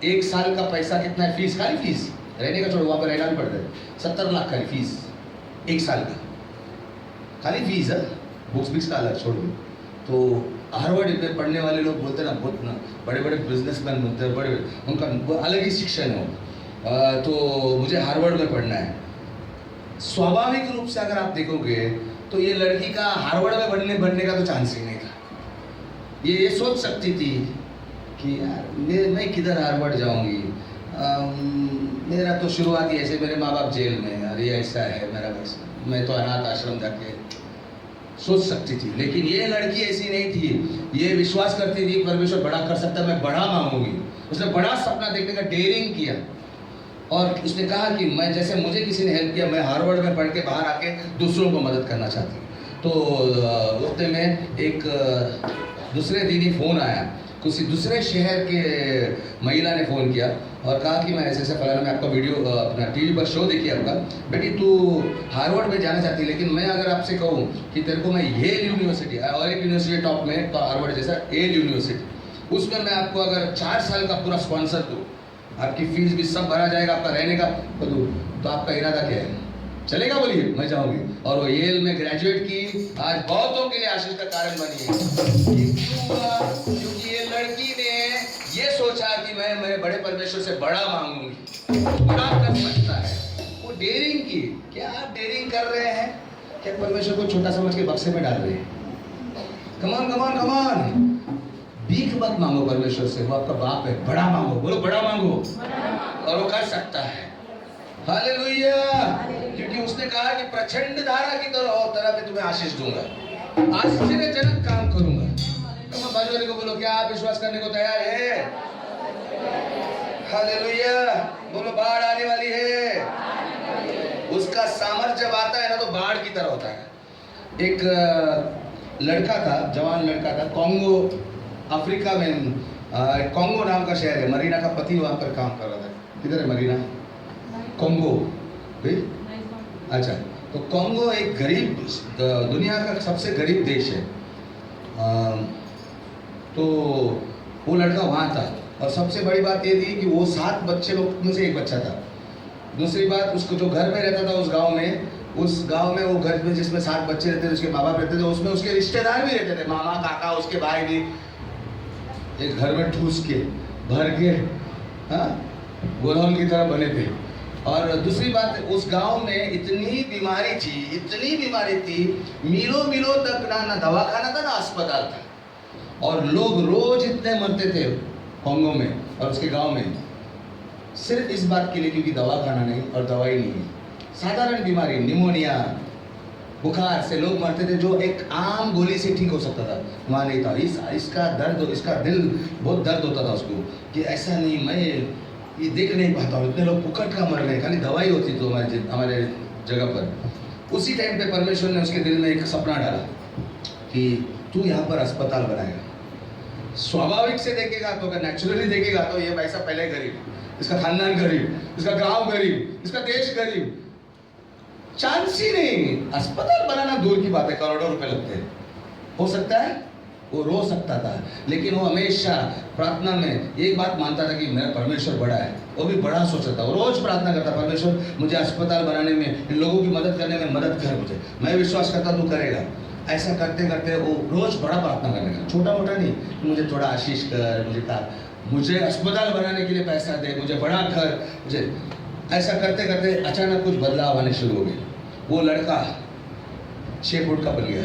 1 साल का पैसा कितना है, फीस, खाली फीस, रहने का छोड़ो, वहाँ पर रहना भी पड़ता है, 70 लाख खाली फीस 1 साल का, खाली फीस है, बुक्स का अलग छोड़ दो। तो हार्वर्ड में पढ़ने वाले लोग बोलते हैं ना, बहुत बड़े बड़े बिजनेसमैन बोलते हैं, बड़े उनका अलग ही शिक्षण है। तो मुझे हार्वर्ड में पढ़ना है। स्वाभाविक रूप से अगर आप देखोगे तो ये लड़की का हार्वर्ड में बनने का तो चांस ही नहीं था। ये सोच सकती थी कि यार मैं किधर हार्वर्ड जाऊंगी, मेरा तो शुरुआत ही ऐसे, मेरे माँ बाप जेल में, यार ये ऐसा है मेरा, बस मैं तो अनाथ आश्रम जाके सोच सकती थी। लेकिन ये लड़की ऐसी नहीं थी, ये विश्वास करती थी परमेश्वर बड़ा कर सकता है, मैं बड़ा मांगूंगी। उसने बड़ा सपना देखने का डेयरिंग किया, और उसने कहा कि मैं, जैसे मुझे किसी ने हेल्प किया, मैं हार्वर्ड में पढ़ के बाहर आके दूसरों को मदद करना चाहती हूँ। तो उतने में एक दूसरे दिन ही फ़ोन आया, किसी दूसरे शहर के महिला ने फ़ोन किया और कहा कि मैं ऐसे फलाना, मैं आपका वीडियो अपना टीवी पर शो देखिए आपका, बेटी तू हार्वर्ड में जाना चाहती है, लेकिन मैं अगर आपसे कहूँ कि तेरे को मैं येल यूनिवर्सिटी, और एक यूनिवर्सिटी टॉप में, तो हार्वर्ड जैसा येल यूनिवर्सिटी, उसमें मैं आपको अगर 4 साल का पूरा स्पॉन्सर दूँ, आपकी फीस भी सब भरा जाएगा, आपका रहने का। तो आपका इरादा क्या है? चलेगा? बोलिए मैं जाऊंगी। और वो येल में ग्रेजुएट की, आज बहुतों के लिए आशीष का कारण बनी है। क्योंकि ये लड़की ने ये सोचा कि मैं बड़े परमेश्वर से बड़ा मांगूंगी, बड़ा कर सकता है। वो डेयरिंग की। क्या आप डेयरिंग कर रहे हैं? क्या परमेश्वर को छोटा समझ के बक्से में डाल रहे हैं? कमान कमान कमान, भीख मत मांगो परमेश्वर से, वो आपका बाप है। बड़ा मांगो, बोलो बड़ा मांगो, और वो कर सकता है। हालेलुया। क्योंकि उसने कहा कि प्रचंड धारा की तरह मैं तुम्हें आशीष दूंगा, आश्चर्यजनक काम करूंगा। तुम बाजू वाले को बोलो, क्या आप विश्वास करने को तैयार है? हालेलुया। बोलो बाढ़ आने वाली है। उसका सामर्थ्य जब आता है ना तो बाढ़ की तरह होता है। एक लड़का था, जवान लड़का था, कॉन्गो अफ्रीका में, कॉन्गो नाम का शहर है। मरीना का पति वहां पर काम कर रहा था। किधर है मरीना? कॉन्गो। अच्छा, तो कॉन्गो एक गरीब, दुनिया का सबसे गरीब देश है। तो वो लड़का वहाँ था, और सबसे बड़ी बात ये थी कि वो 7 बच्चे लोग में से एक बच्चा था। दूसरी बात, उसको जो घर में रहता था उस गांव में वो घर में जिसमें 7 बच्चे रहते थे, उसके माँ बाप रहते थे, उसमें उसके रिश्तेदार भी रहते थे, मामा काका, उसके भाई भी। एक घर में ठूस के भर के गोलहल की तरह बने थे। और दूसरी बात, उस गांव में इतनी बीमारी थी, मीलों मीलों तक ना दवाखाना था ना अस्पताल था, और लोग रोज इतने मरते थे कॉन्गो में और उसके गांव में, सिर्फ इस बात के लिए क्योंकि दवाखाना नहीं और दवाई नहीं है। साधारण बीमारी, निमोनिया, बुखार से लोग मरते थे, जो एक आम गोली से ठीक हो सकता था, वहाँ नहीं था। इसका दर्द, इसका दिल बहुत दर्द होता था उसको, कि ऐसा नहीं, मैं ये देख नहीं पाता हूँ, इतने लोग पुकट का मर रहे, खाली दवाई होती तो हमारे जगह पर। उसी टाइम पे परमेश्वर ने उसके दिल में एक सपना डाला कि तू यहाँ पर अस्पताल बनाएगा। स्वाभाविक से देखेगा तो, अगर नेचुरली देखेगा तो ये पैसा पहले गरीब, इसका खानदान गरीब, इसका गांव गरीब, इसका देश गरीब, चांस ही नहीं। अस्पताल बनाना दूर की बात है, करोड़ों रुपए लगते हैं। हो सकता है वो रो सकता था, लेकिन वो हमेशा प्रार्थना में एक बात मानता था कि मेरा परमेश्वर बड़ा है। वो भी बड़ा सोचता था, वो रोज प्रार्थना करता, परमेश्वर मुझे अस्पताल बनाने में, इन लोगों की मदद करने में मदद कर, मुझे, मैं विश्वास करता तू करेगा। ऐसा करते करते वो रोज बड़ा प्रार्थना करने लगा, छोटा मोटा नहीं, मुझे थोड़ा आशीष कर, मुझे अस्पताल बनाने के लिए पैसा दे, मुझे बड़ा घर, मुझे। ऐसा करते करते अचानक कुछ बदलाव आने शुरू हो गए। वो लड़का 6 फुट का बन गया,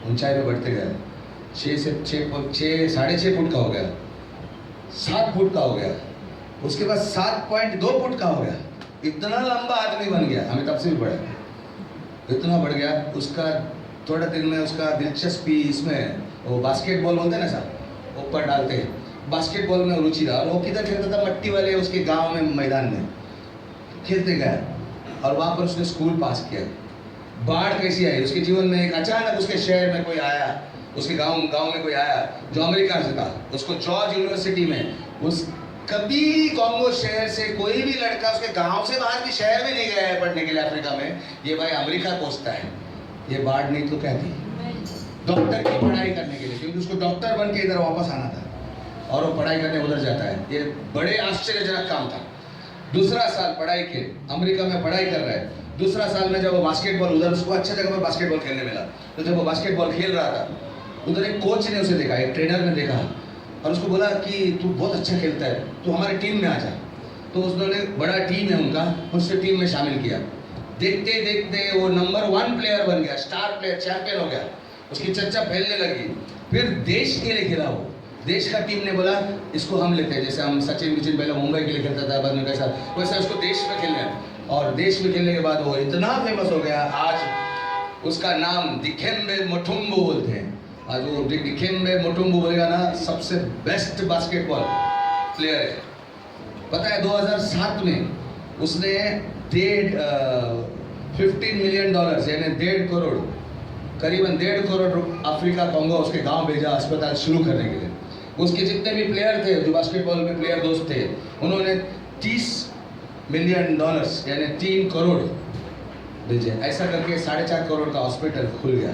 ऊंचाई में बढ़ते गया, 6.5 फुट का हो गया, 7 फुट का हो गया, उसके बाद 7.2 फुट का हो गया। इतना लंबा आदमी बन गया, अमिताभ से भी बड़ा, इतना बढ़ गया। उसका थोड़ा दिन में उसका दिलचस्पी इसमें, वो बास्केटबॉल होते हैं ना साहब, ऊपर डालते हैं, बास्केटबॉल में रुचि रहा। और वो किधर खेलता था? मट्टी वाले उसके गांव में मैदान में खेलते गया, और वहाँ पर उसने स्कूल पास किया। बाढ़ कैसी आई उसके जीवन में? एक अचानक उसके शहर में कोई आया, उसके गांव में कोई आया जो अमेरिका से था, उसको जॉर्ज यूनिवर्सिटी में, उस कभी कॉन्गो शहर से कोई भी लड़का उसके गांव से बाहर भी शहर में नहीं गया है पढ़ने के लिए अफ्रीका में, ये भाई अमेरिका पहुंचता है। ये बाढ़ नहीं तो क्या थी? डॉक्टर की पढ़ाई करने के लिए, क्योंकि उसको डॉक्टर बन के इधर वापस आना था, और वो पढ़ाई करने उधर जाता है। ये बड़े आश्चर्यजनक काम था। दूसरा साल पढ़ाई के, अमेरिका में पढ़ाई कर रहा है। दूसरा साल में जब वो बास्केटबॉल, उधर उसको अच्छे जगह पर बास्केटबॉल खेलने मिला, तो जब वो बास्केटबॉल खेल रहा था, उधर एक कोच ने उसे देखा, एक ट्रेनर ने देखा, और उसको बोला कि तू बहुत अच्छा खेलता है, तू हमारी टीम में आ जा। तो उसने, बड़ा टीम है उनका, उससे टीम में शामिल किया। देखते देखते वो नंबर 1 प्लेयर बन गया, स्टार प्लेयर, चैंपियन हो गया, उसकी चर्चा फैलने लगी। फिर देश के लिए खेला वो, देश का टीम ने बोला इसको हम लेते हैं, जैसे हम सचिन पहले मुंबई के लिए खेलता था, बाद में कैसा, वैसा उसको देश में खेलना है। और देश में खेलने के बाद वो इतना फेमस हो गया, आज उसका नाम दिखेम्बे मुटुम्बो बोलते हैं। आज वो दिखेम्बे मुटुम्बो बोलेगा ना, सबसे बेस्ट बास्केटबॉल प्लेयर है। पता है 2007 में उसने 15 मिलियन डॉलर यानी 1.5 करोड़, करीबन 1.5 करोड़ अफ्रीका कॉन्गो उसके गांव भेजा अस्पताल शुरू करने के लिए। उसके जितने भी प्लेयर थे, जो बास्केटबॉल में प्लेयर दोस्त थे, उन्होंने 30 मिलियन डॉलर्स यानी 3 करोड़ भेजे। ऐसा करके 4.5 करोड़ का हॉस्पिटल खुल गया।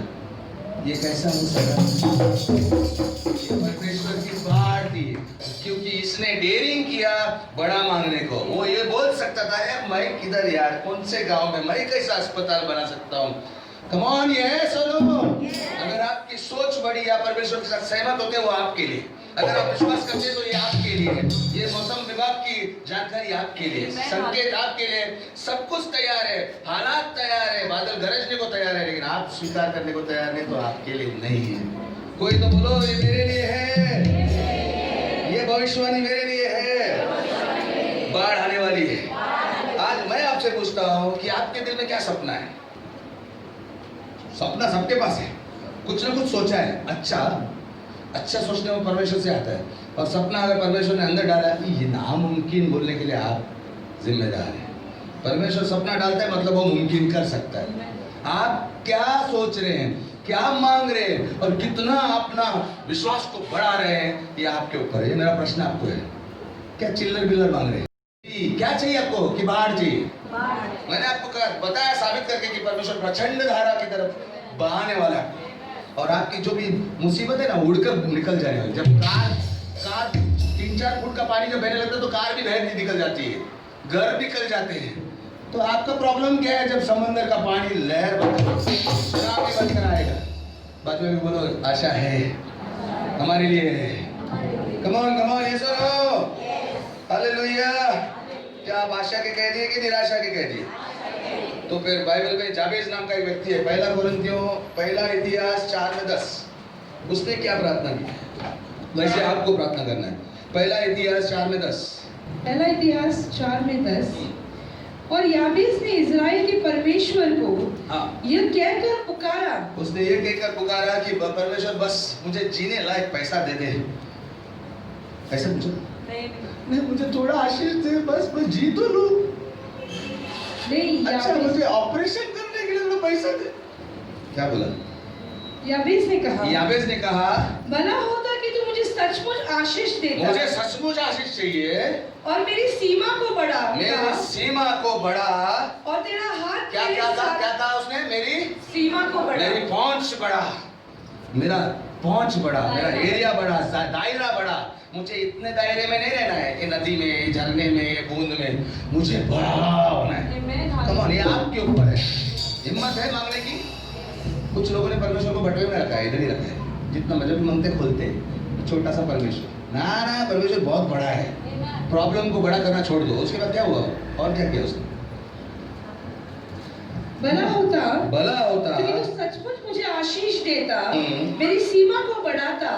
ये कैसा हो सका? ये परमेश्वर की बात थी। क्योंकि इसने डेयरिंग किया बड़ा मांगने को। वो ये बोल सकता था यार मैं किधर यार, कौन से गांव में मैं कैसा अस्पताल बना सकता हूँ। कम ऑन यस और नो। अगर आपकी सोच बड़ी या परमेश्वर के साथ सहमत होते वो आपके लिए, अगर आप विश्वास करते तो ये आपके लिए, ये मौसम विभाग की जानकारी आपके लिए, संकेत आपके लिए, सब कुछ तैयार है, हालात तैयार है, बादल गरजने को तैयार है, लेकिन आप स्वीकार करने को तैयार नहीं तो आपके लिए नहीं है। कोई तो बोलो ये मेरे लिए है, ये भविष्यवाणी मेरे लिए है, बाढ़ आने वाली है। आज मैं आपसे पूछता हूं कि आपके दिल में क्या सपना है? सपना सबके पास है, कुछ ना कुछ सोचा है। अच्छा सोचने में परमेश्वर से आता है, और सपना अगर परमेश्वर ने अंदर डाला है, ये नामुमकिन बोलने के लिए आप जिम्मेदार हैं। परमेश्वर सपना डालता है मतलब वो मुमकिन कर सकता है। आप क्या सोच रहे हैं, क्या मांग रहे हैं, और कितना अपना विश्वास को बढ़ा रहे हैं, ये आपके ऊपर है। ये मेरा प्रश्न आपको है, क्या चिल्लर बिल्लर मांग रहे हैं? क्या चाहिए आपको कि बाढ़ चाहिए? मैंने आपको बताया साबित करके कि परमेश्वर प्रचंड धारा की तरफ बहाने वाला है, और आपकी जो भी मुसीबत है ना उड़कर निकल जाने वाली। जब कार 3-4 फुट का पानी जब बहने लगता है तो कार भी बह निकल जाती है, घर निकल जाते हैं। तो आपका प्रॉब्लम क्या है? जब समंदर का पानी लहर बन कर आएगा, बाजू में बोलो आशा है हमारे लिए है। कम ऑन ये सुनो, हालेलुया। क्या आप आशा के कह दिए कि निराशा के कह दिए? तो फिर बाइबल में जाबेज नाम का एक व्यक्ति है, पहला कोरिन्थियों पहला इतिहास 4:10, उसने क्या प्रार्थना की? वैसे आपको प्रार्थना करना है। पहला इतिहास 4:10। पहला इतिहास 4:10। और याबेस ने इज़राइल के परमेश्वर को यह कहकर पुकारा, उसने ये कहकर पुकारा कि परमेश्वर बस मुझे जीने लायक पैसा दे दे। ऐसा पूछो नहीं, मुझे थोड़ा आशीष दे, बस मैं जी तो लूं। नहीं, अच्छा मुझे ऑपरेशन करने के लिए तो पैसा दे। क्या बोला? याबेस ने कहा भला होता कि तू मुझे सचमुच आशीष देता, मुझे सचमुच आशीष चाहिए, और मेरी सीमा को बढ़ा, मेरी सीमा को बढ़ा, और तेरा हाथ क्या था उसने? मेरी सीमा को बढ़ा, मेरी पहुंच बढ़ा, मेरा पहुंच बढ़ा, मेरा एरिया बढ़ा, दायरा बढ़ा। मुझे इतने दायरे में नहीं रहना है कि नदी में, झरने में, बूंद में, मुझे बड़ा होना है। कम ऑन, ये आपके ऊपर है। हिम्मत है मांगने की। कुछ लोगों ने परमेश्वर को बटवे में रखा है, इधर ही रखा है। जितना मजहबी मांगते खोलते, छोटा सा परमेश्वर। ना परमेश्वर बहुत बड़ा है। प्रॉब्लम को बड़ा करना छोड़ दो। उसके बाद क्या हुआ और क्या किया उसने? भला होता कि तू सचमुच मुझे आशीष देता, मेरी सीमा को बढ़ाता,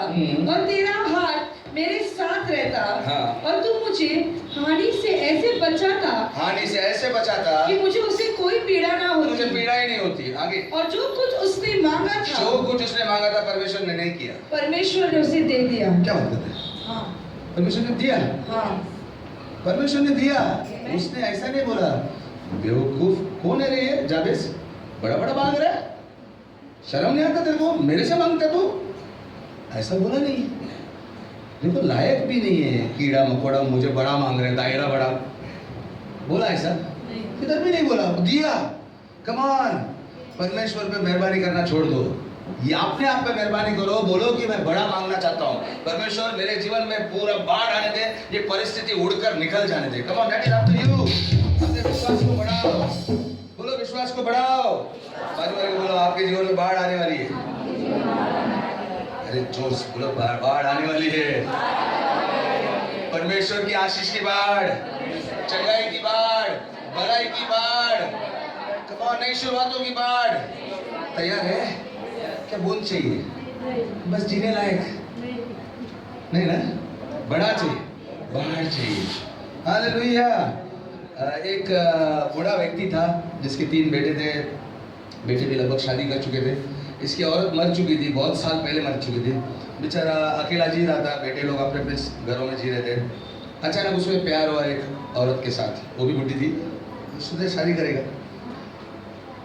और तेरा हाथ मेरे साथ रहता, और तू मुझे हानि से ऐसे बचाता कि मुझे उससे कोई पीड़ा ना होती। मुझे पीड़ा ही नहीं होती। आगे, और जो कुछ उसने मांगा था परमेश्वर ने नहीं किया, परमेश्वर ने उसे दे दिया। क्या मतलब है? परमेश्वर ने दिया। परमेश्वर ने दिया। उसने ऐसा नहीं बोला बेवकूफ कौन है रे ये जाबेस, बड़ा मांग रहा है, शर्म नहीं आता तेरे को, मेरे से मांगता तू? ऐसा बोला नहीं। देखो लायक भी नहीं है, कीड़ा मकोड़ा मुझे बड़ा मांग रहे, दायरा बड़ा बोला ऐसा? किधर भी नहीं बोला, दिया। कम ऑन, परमेश्वर पे मेहरबानी करना छोड़ दो। ये अपने आप पे मेहरबानी करो, बोलो कि मैं बड़ा मांगना चाहता हूँ। परमेश्वर मेरे जीवन में पूरा बाढ़ आने दे, ये परिस्थिति उड़कर निकल जाने दे। Come on, that is up to you. अपने विश्वास को बढ़ाओ, बोलो विश्वास को बढ़ाओ। बाजू वाले को बोलो आपके जीवन में बाढ़ आने वाली है। अरे जोर से बोलो, बाढ़ आने वाली है। परमेश्वर की आशीष की बाढ़, चंगाई की बाढ़, भलाई की बाढ़, कमाओ नई शुरुआतों की बाढ़। तैयार है? क्या बूंद चाहिए? बस जीने लायक नहीं ना, बड़ा चाहिए, बाढ़ चाहिए। हालेलुया। एक बूढ़ा व्यक्ति था जिसके 3 बेटे थे। बेटे भी लगभग शादी कर चुके थे। इसकी औरत मर चुकी थी, बहुत साल पहले मर चुकी थी। बेचारा अकेला जी रहा था, बेटे लोग अपने अपने घरों में जी रहे थे। अचानक उसमें प्यार हुआ एक औरत के साथ, वो भी बुढ़ी थी। उसने शादी करेगा,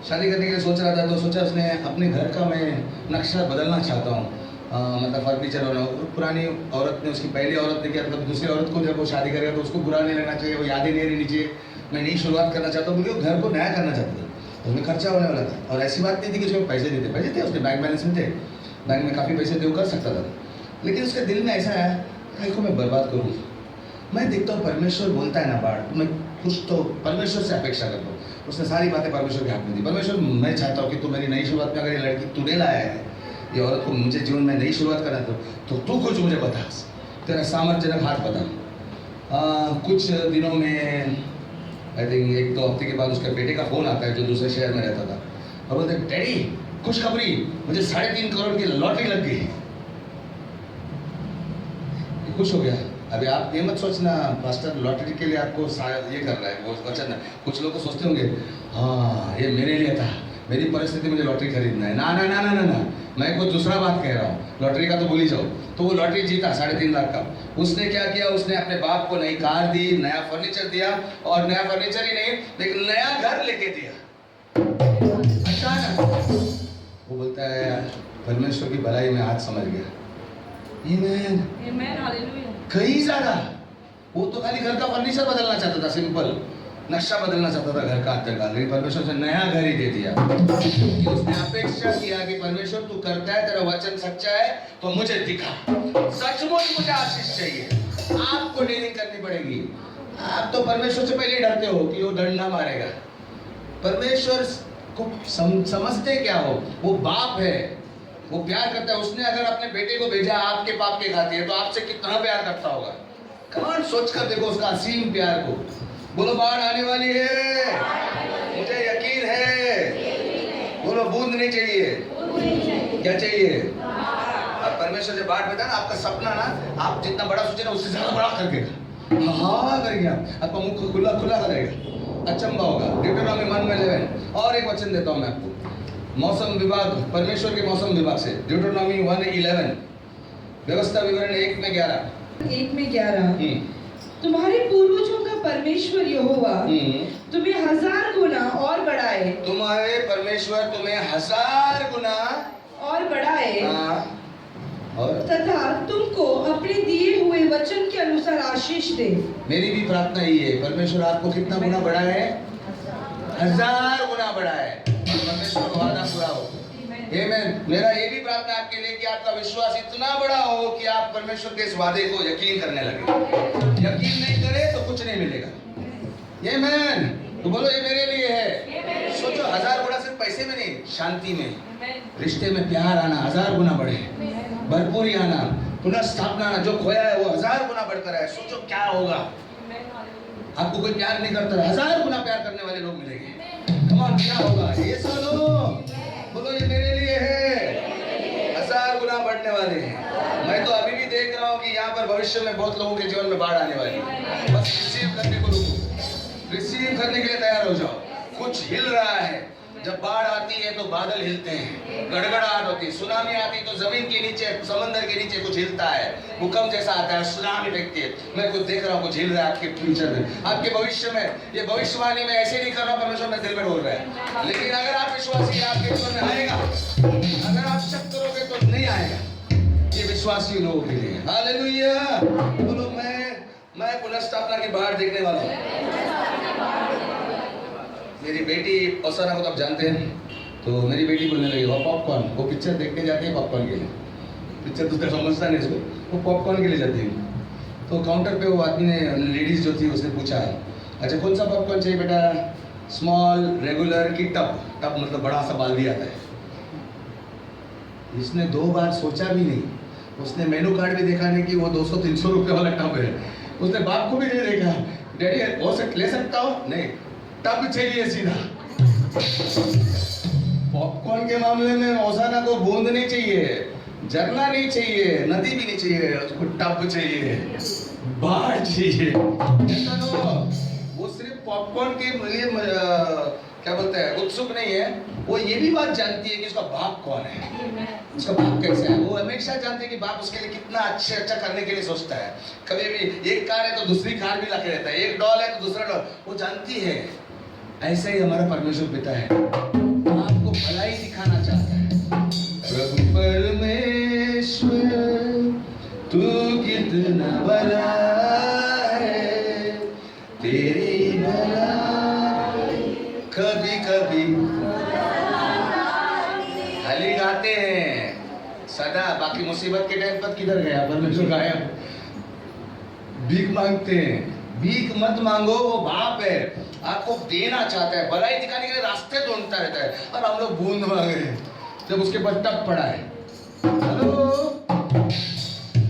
शादी करने के लिए सोच रहा था, तो सोचा उसने अपने घर का मैं नक्शा बदलना चाहता हूँ, मतलब फर्नीचर होना। पुरानी औरत ने, उसकी पहली औरत ने किया, मतलब दूसरी औरत को जब वो शादी करेगा तो उसको बुरा नहीं लगना चाहिए, वो यादें नहीं रहनी चाहिए। मैं नई शुरुआत करना चाहता हूँ, क्योंकि घर को नया करना चाहता था। उसमें खर्चा होने वाला था, और ऐसी बात नहीं थी कि उसमें पैसे नहीं थे, पैसे थे उसके बैंक बैलेंस में थे, बैंक में काफ़ी पैसे थे, वो कर सकता था। लेकिन उसके दिल में ऐसा है कहीं को मैं बर्बाद करूँ? मैं देखता हूँ परमेश्वर बोलता है ना बाढ़, तो मैं कुछ तो परमेश्वर से अपेक्षा करता हूँ। उसने सारी बातें परमेश्वर के हाथ में दी। परमेश्वर, मैं चाहता हूँ कि तू मेरी नई शुरुआत में, अगर ये लड़की तूने लाया है, ये औरत को मुझे जीवन में नई शुरुआत करना, तो तू कुछ मुझे बता, तेरा सामर्थ्यजनक हाथ बता। कुछ दिनों में आई थिंक 1-2 हफ्ते के बाद उसके बेटे का फोन आता है जो दूसरे शहर में रहता था, और बोलते डैडी खुशखबरी, मुझे 3.5 करोड़ की लॉटरी लग गई। खुश हो गया। अभी आप ये मत सोचना पास्टर लॉटरी के लिए आपको ये कर रहा है वो वचन। कुछ लोग तो सोचते होंगे हाँ ये मेरे लिए था, मेरी परिस्थिति मुझे लॉटरी खरीदना है। ना ना ना ना ना ना, मैं कुछ दूसरा बात कह रहा हूँ। लॉटरी का तो भूल ही जाओ। तो वो लॉटरी जीता 3.5 लाख का। उसने क्या किया, उसने अपने बाप को नई कार दी, नया फर्नीचर दिया, और नया फर्नीचर ही नहीं लेकिन नया घर लेके दिया। अचानक वो बोलता है परमेश्वर की भलाई में आज समझ गया। आमीन, हालेलुया। कहीं ज्यादा वो तो खाली घर का फर्नीचर बदलना चाहता था, सिंपल नक्शा बदलना चाहता था घर का अंदर का, लेकिन परमेश्वर से नया घर ही दे दिया। उसने अपेक्षा किया कि परमेश्वर तू करता है, तेरा वचन सच्चा है तो मुझे दिखा। सचमुच मुझे आशीष चाहिए। आपको डीलिंग करनी पड़ेगी। आप तो परमेश्वर से पहले डरते हो कि वो डंडा मारेगा। परमेश्वर को समझते क्या हो, वो बाप है, वो प्यार करता है। उसने अगर अपने बेटे को भेजा आपके पाप के खातिर, तो आपसे कितना प्यार करता होगा। कौन सोचकर देखो उसका असीम प्यार को। बोलो बाढ़ आने वाली है, मुझे यकीन है। बोलो बूंद नहीं चाहिए, क्या चाहिए? अब परमेश्वर जब बाढ़ भेजा ना, आपका सपना ना आप जितना बड़ा सोचे ना उससे ज्यादा बड़ा कर देगा। हाँ करेंगे आपका मुख खुला खुला करेगा, अचंबा होगा। ड्यूटेरोनॉमी 1:11 और एक वचन देता हूँ मैं आपको मौसम विभाग, परमेश्वर के मौसम विभाग से। ड्यूटेरोनॉमी 1:11 व्यवस्था विवरण 1:11 तुम्हारे पूर्वजों का परमेश्वर यहोवा तुम्हें 1000 गुना और बढ़ाए। तुम्हारे परमेश्वर तुम्हें 1000 गुना और बढ़ाए, और तथा तुमको अपने दिए हुए वचन के अनुसार आशीष दे। मेरी भी प्रार्थना ही है, परमेश्वर आपको कितना गुना बढ़ाए? 1000 गुना बढ़ाए। परमेश्वर का वादा पूरा हो। आमीन। मेरा ये भी प्रार्थना आपके लिए कि आपका विश्वास इतना बड़ा हो कि आप परमेश्वर के इस वादे को यकीन करने लगे। यकीन नहीं करे तो कुछ नहीं मिलेगा। आमीन। तो बोलो ये मेरे लिए है। सोचो 1000 गुना सिर्फ पैसे में नहीं, शांति में, रिश्ते में प्यार आना 1000 गुना बढ़े, भरपूरी आना, पुनः स्थापना आना, जो खोया है वो 1000 गुना बढ़कर है। सोचो क्या होगा। आपको कोई प्यार नहीं करता, 1000 गुना प्यार करने वाले लोग मिलेंगे। कमाल क्या होगा ये सुनो। बोलो ये मेरे लिए है, 1000 गुना बढ़ने वाले हैं। मैं तो अभी भी देख रहा हूँ कि यहाँ पर भविष्य में बहुत लोगों के जीवन में बाढ़ आने वाली है। बस रिसीव करने को रुको, रिसीव करने के लिए तैयार हो जाओ। कुछ हिल रहा है। जब बाढ़ आती है तो बादल हिलते हैं, गड़गड़ाहट होती है। सुनामी आती है तो जमीन के नीचे, समंदर के नीचे कुछ हिलता है, भूकंप जैसा आता है, सुनामी देखती है। मैं कुछ देख रहा हूँ, कुछ हिल रहा है आपके फ्यूचर में, आपके भविष्य में। ये भविष्यवाणी में ऐसे नहीं कर रहा, परमेश्वर में दिल में बोल रहा है। लेकिन अगर आप विश्वासी हैं, आपके जीवन में आएगा। अगर आप शक करोगे तो नहीं आएगा। ये विश्वासी लोगों के लिए। हालेलुया। बोलो मैं पुनर्स्थापना की बाढ़ देखने वाला हूँ। मेरी बेटी ओसाना को तो आप जानते हैं, तो मेरी बेटी बोलने लगी वो पॉपकॉर्न, वो पिक्चर देखने जाती है पॉपकॉर्न के लिए। पिक्चर तो समझता नहीं इसको, वो पॉपकॉर्न के लिए जाती है। तो काउंटर पे वो आदमी ने, लेडीज जो थी उसने पूछा अच्छा कौन सा पॉपकॉर्न चाहिए बेटा? स्मॉल, रेगुलर की टब? टब मतलब बड़ा सा बाल्टी आता है। इसने 2 बार सोचा भी नहीं, उसने मेनू कार्ड भी देखा नहीं कि वो 200-300 रुपये वाला टब है। उसने बाप को भी नहीं देखा, डैडी वो से ले सकता हो? नहीं, टब चाहिए सीधा। पॉपकॉर्न के मामले में ओसाना को बूंद नहीं चाहिए, झरना नहीं चाहिए, नदी भी नहीं चाहिए, उसको टब चाहिए, बाढ़ चाहिए। वो सिर्फ पॉपकॉर्न के लिए क्या बोलते हैं उत्सुक नहीं है, वो ये भी बात जानती है कि उसका बाप कौन है, उसका बाप कैसा है। वो हमेशा जानती है कि बाप उसके लिए कितना अच्छा करने के लिए सोचता है। कभी भी एक कार है तो दूसरी कार भी लाके रहता है, एक डॉल है तो दूसरा डॉल, वो जानती है। ऐसा ही हमारा परमेश्वर पिता है, आपको भलाई दिखाना चाहता है। प्रभु परमेश्वर तू कितना भला है, तेरी भलाई कभी कभी खाली गाते हैं सदा, बाकी मुसीबत के टाइम पर किधर गया परमेश्वर गायब। भीख मांगते हैं। भीख मत मांगो, वो बाप है, आपको देना चाहता है, भलाई दिखाने के लिए रास्ते ढूंढता रहता है। और हम लोग बूंद मांग रहे हैं जब उसके पास टब पड़ा है। हेलो,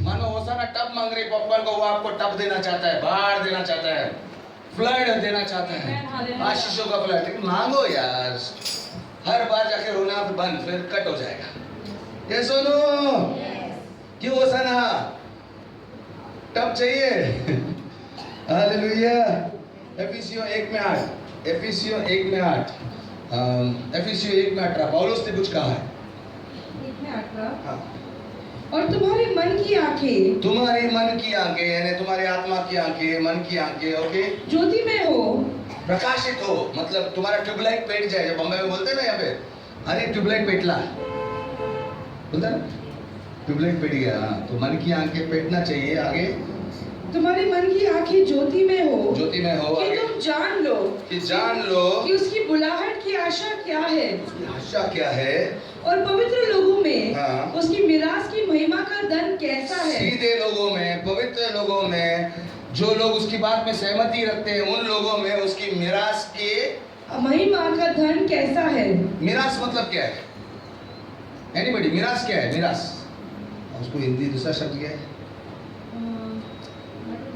मानो होसाना टब मांग रही पप्पा को, वो आपको टब देना चाहता है, बाढ़ देना चाहता है, फ्लड देना चाहता है, आशीषों का फ्लड। लेकिन मांगो यार, हर बार जाके रोना बंद, फिर कट हो जाएगा। ये सुनो, क्यों होसाना टब चाहिए? हालेलुया। एफिसियों 1 में 8, एफिसियों 1 में 8, एफिसियों 1 में 18 पौलुस ने कुछ कहा है। 1 में 18 हाँ। और तुम्हारे मन की आंखें, तुम्हारे मन की आंखें यानी तुम्हारी आत्मा की आंखें, मन की आंखें, ओके, ज्योति में हो, प्रकाशित हो। मतलब तुम्हारा ट्यूबलाइट पेट जाए। जब बम्बई में बोलते हैं ना यहाँ पे, अरे ट्यूबलाइट पेटला बोलता है, ट्यूबलाइट पेट गया। हाँ, तो मन की आंखें पेटना चाहिए। आगे, तुम्हारे मन की आंखें ज्योति में हो, ज्योति में हो, कि तुम जान लो कि उसकी बुलाहट की आशा क्या है, आशा क्या है, और पवित्र लोगों में हाँ, उसकी मिरास की महिमा का धन कैसा है। सीधे लोगों में, पवित्र लोगों में, जो लोग उसकी बात में सहमति रखते हैं, उन लोगों में उसकी मिरास की महिमा का धन कैसा है। मिरास मतलब क्या है? एनीबॉडी, मिरास क्या है? मिरास, उसको हिंदी दूसरा शब्द क्या है?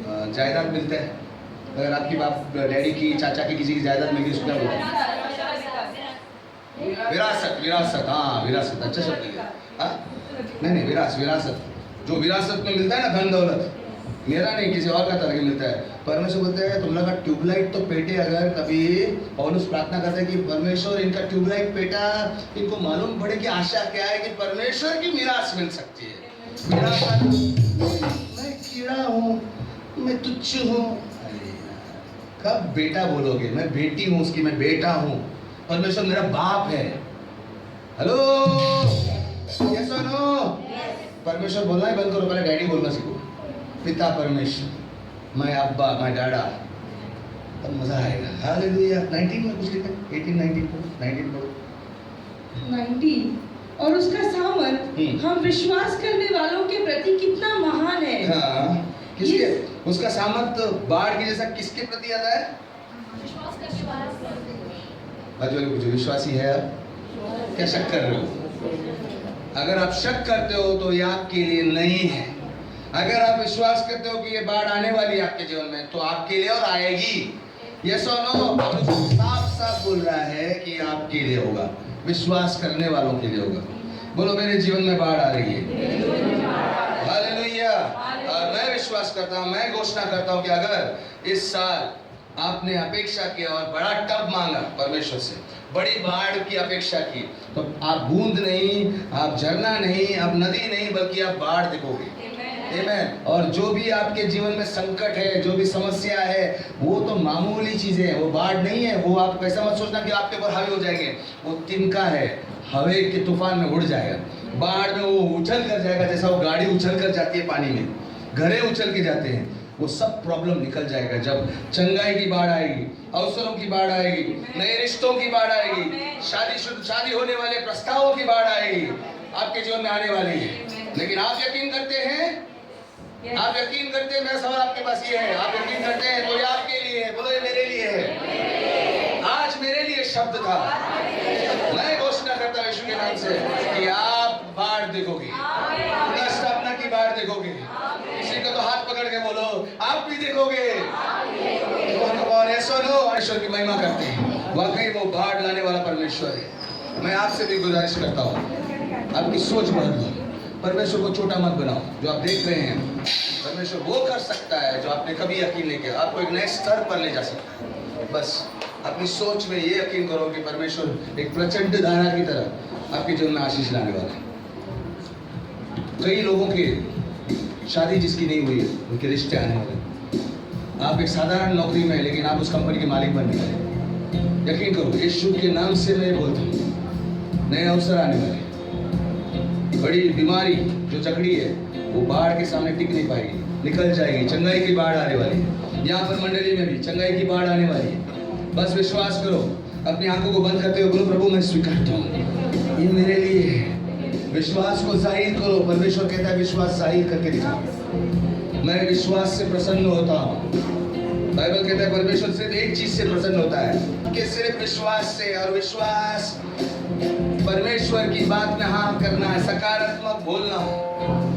जायदाद मिलता है। अगर आपकी बाप डैडी की, चाचा की, किसी की जायदाद मिली, उसको क्या बोलते हैं? विरासत। विरासत, हाँ विरासत, अच्छा शब्द है। हाँ, नहीं, विरासत। जो विरासत में मिलता है ना, धन दौलत, मेरा नहीं, किसी और का तरह मिलता है। परमेश्वर बोलते हैं तुम लोग का ट्यूबलाइट तो पेटे। अगर कभी पौलुस प्रार्थना करता है कि परमेश्वर इनका ट्यूबलाइट पेटा, इनको मालूम पड़े कि आशा क्या है कि परमेश्वर की मिरास मिल सकती है। मैं कीड़ा हूँ, मैं तुच्छ हूँ। कब बेटा बोलोगे? मैं बेटी हूँ उसकी, मैं बेटा हूँ। परमेश्वर मेरा बाप है। हेलो, यस और नो? परमेश्वर बोलना ही बंद करो, पहले डैडी बोलना सीखो। पिता परमेश्वर, मैं अब्बा, मैं डाडा, तब मजा आएगा। हालेलुया। 19 में कुछ लिखा, 18, 19 पढ़ो। 19, और उसका सामर्थ हम विश्वास करने वालों के प्रति कितना महान है। हाँ, किसके? उसका सामर्थ बाढ़ के जैसा किसके प्रति आता है? विश्वास करने वालों के प्रति। जो विश्वासी है, आप क्या शक कर रहे हो? अगर आप शक करते हो तो ये आपके लिए नहीं है। अगर आप विश्वास करते हो कि ये बाढ़ आने वाली है आपके जीवन में, तो आपके लिए और आएगी। यस और नो? साफ साफ बोल रहा है कि आपके लिए होगा, विश्वास करने वालों के लिए होगा। बोलो, मेरे जीवन में बाढ़ आ रही है। हालेलुया। और मैं विश्वास करता हूँ, मैं घोषणा करता हूँ कि अगर इस साल आपने अपेक्षा की और बड़ा टब मांगा परमेश्वर से, बड़ी बाढ़ की अपेक्षा की, तो आप बूंद नहीं, आप झरना नहीं, आप नदी नहीं, बल्कि आप बाढ़ देखोगे। आमेन। और जो भी आपके जीवन में संकट है, जो भी समस्या है, वो तो मामूली चीजें हैं, वो बाढ़ नहीं है। वो आप ऐसा मत सोचना कि आपके ऊपर हावी हो जाएंगे। वो तिनका है, हवे के तूफान में उड़ जाएगा। बाढ़ में वो उछल कर जाएगा, जैसा वो गाड़ी उछल कर जाती है पानी में, घरे उछल के जाते हैं। वो सब प्रॉब्लम निकल जाएगा जब चंगाई की बाढ़ आएगी, अवसरों की बाढ़ आएगी, नए रिश्तों की बाढ़ आएगी, शादी होने वाले प्रस्तावों की बाढ़ आएगी, आपके जीवन में आने वाली है। लेकिन आप यकीन करते हैं? आप यकीन करते हैं? मेरा सवाल आपके पास ये है, आप यकीन करते हैं? तो ये आपके लिए है। बोलो, ये मेरे लिए है। आज मेरे लिए शब्द था। मैं घोषणा करता हूं यीशु के नाम से कि आप बाढ़ देखोगे, स्थापना की बाढ़ देखोगे। किसी को तो हाथ पकड़ के बोलो, आप भी देखोगे। परमेश्वर की महिमा करते हैं, वाकई वो बाढ़ लाने वाला परमेश्वर है। मैं आपसे भी गुजारिश करता हूँ, आपकी सोच बदलो। परमेश्वर को छोटा मत बनाओ। जो आप देख रहे हैं, परमेश्वर वो कर सकता है जो आपने कभी यकीन नहीं किया। आपको एक नए स्तर पर ले जा सकता है। बस अपनी सोच में ये यकीन करो कि परमेश्वर एक प्रचंड धारा की तरह आपके जीवन में आशीष लाने वाला है। कई लोगों के शादी जिसकी नहीं हुई है, उनके रिश्ते आने वाले। आप एक साधारण नौकरी में है, लेकिन आप उस कंपनी के मालिक बनने वाले। यकीन करो, यीशु के नाम से मैं बोलता हूँ, नए अवसर आने वाले। बड़ी बीमारी जो जकड़ी है, वो बाढ़ के सामने टिक नहीं पाएगी, निकल जाएगी। चंगाई की बाढ़ आने वाली है। यहाँ पर मंडली में भी चंगाई की बाढ़ आने वाली है। बस विश्वास करो, अपनी आंखों को बंद करते हुए बोलो, प्रभु मैं स्वीकारता हूँ, ये मेरे लिए है। विश्वास को जाहिर करो। परमेश्वर कहता है विश्वास जाहिर करके दिखाओ। मैं विश्वास से प्रसन्न होता हूँ। बाइबल कहता है परमेश्वर सिर्फ एक चीज से प्रसन्न होता है कि सिर्फ विश्वास से, और विश्वास परमेश्वर की बात में हाँ करना है, सकारात्मक बोलना है।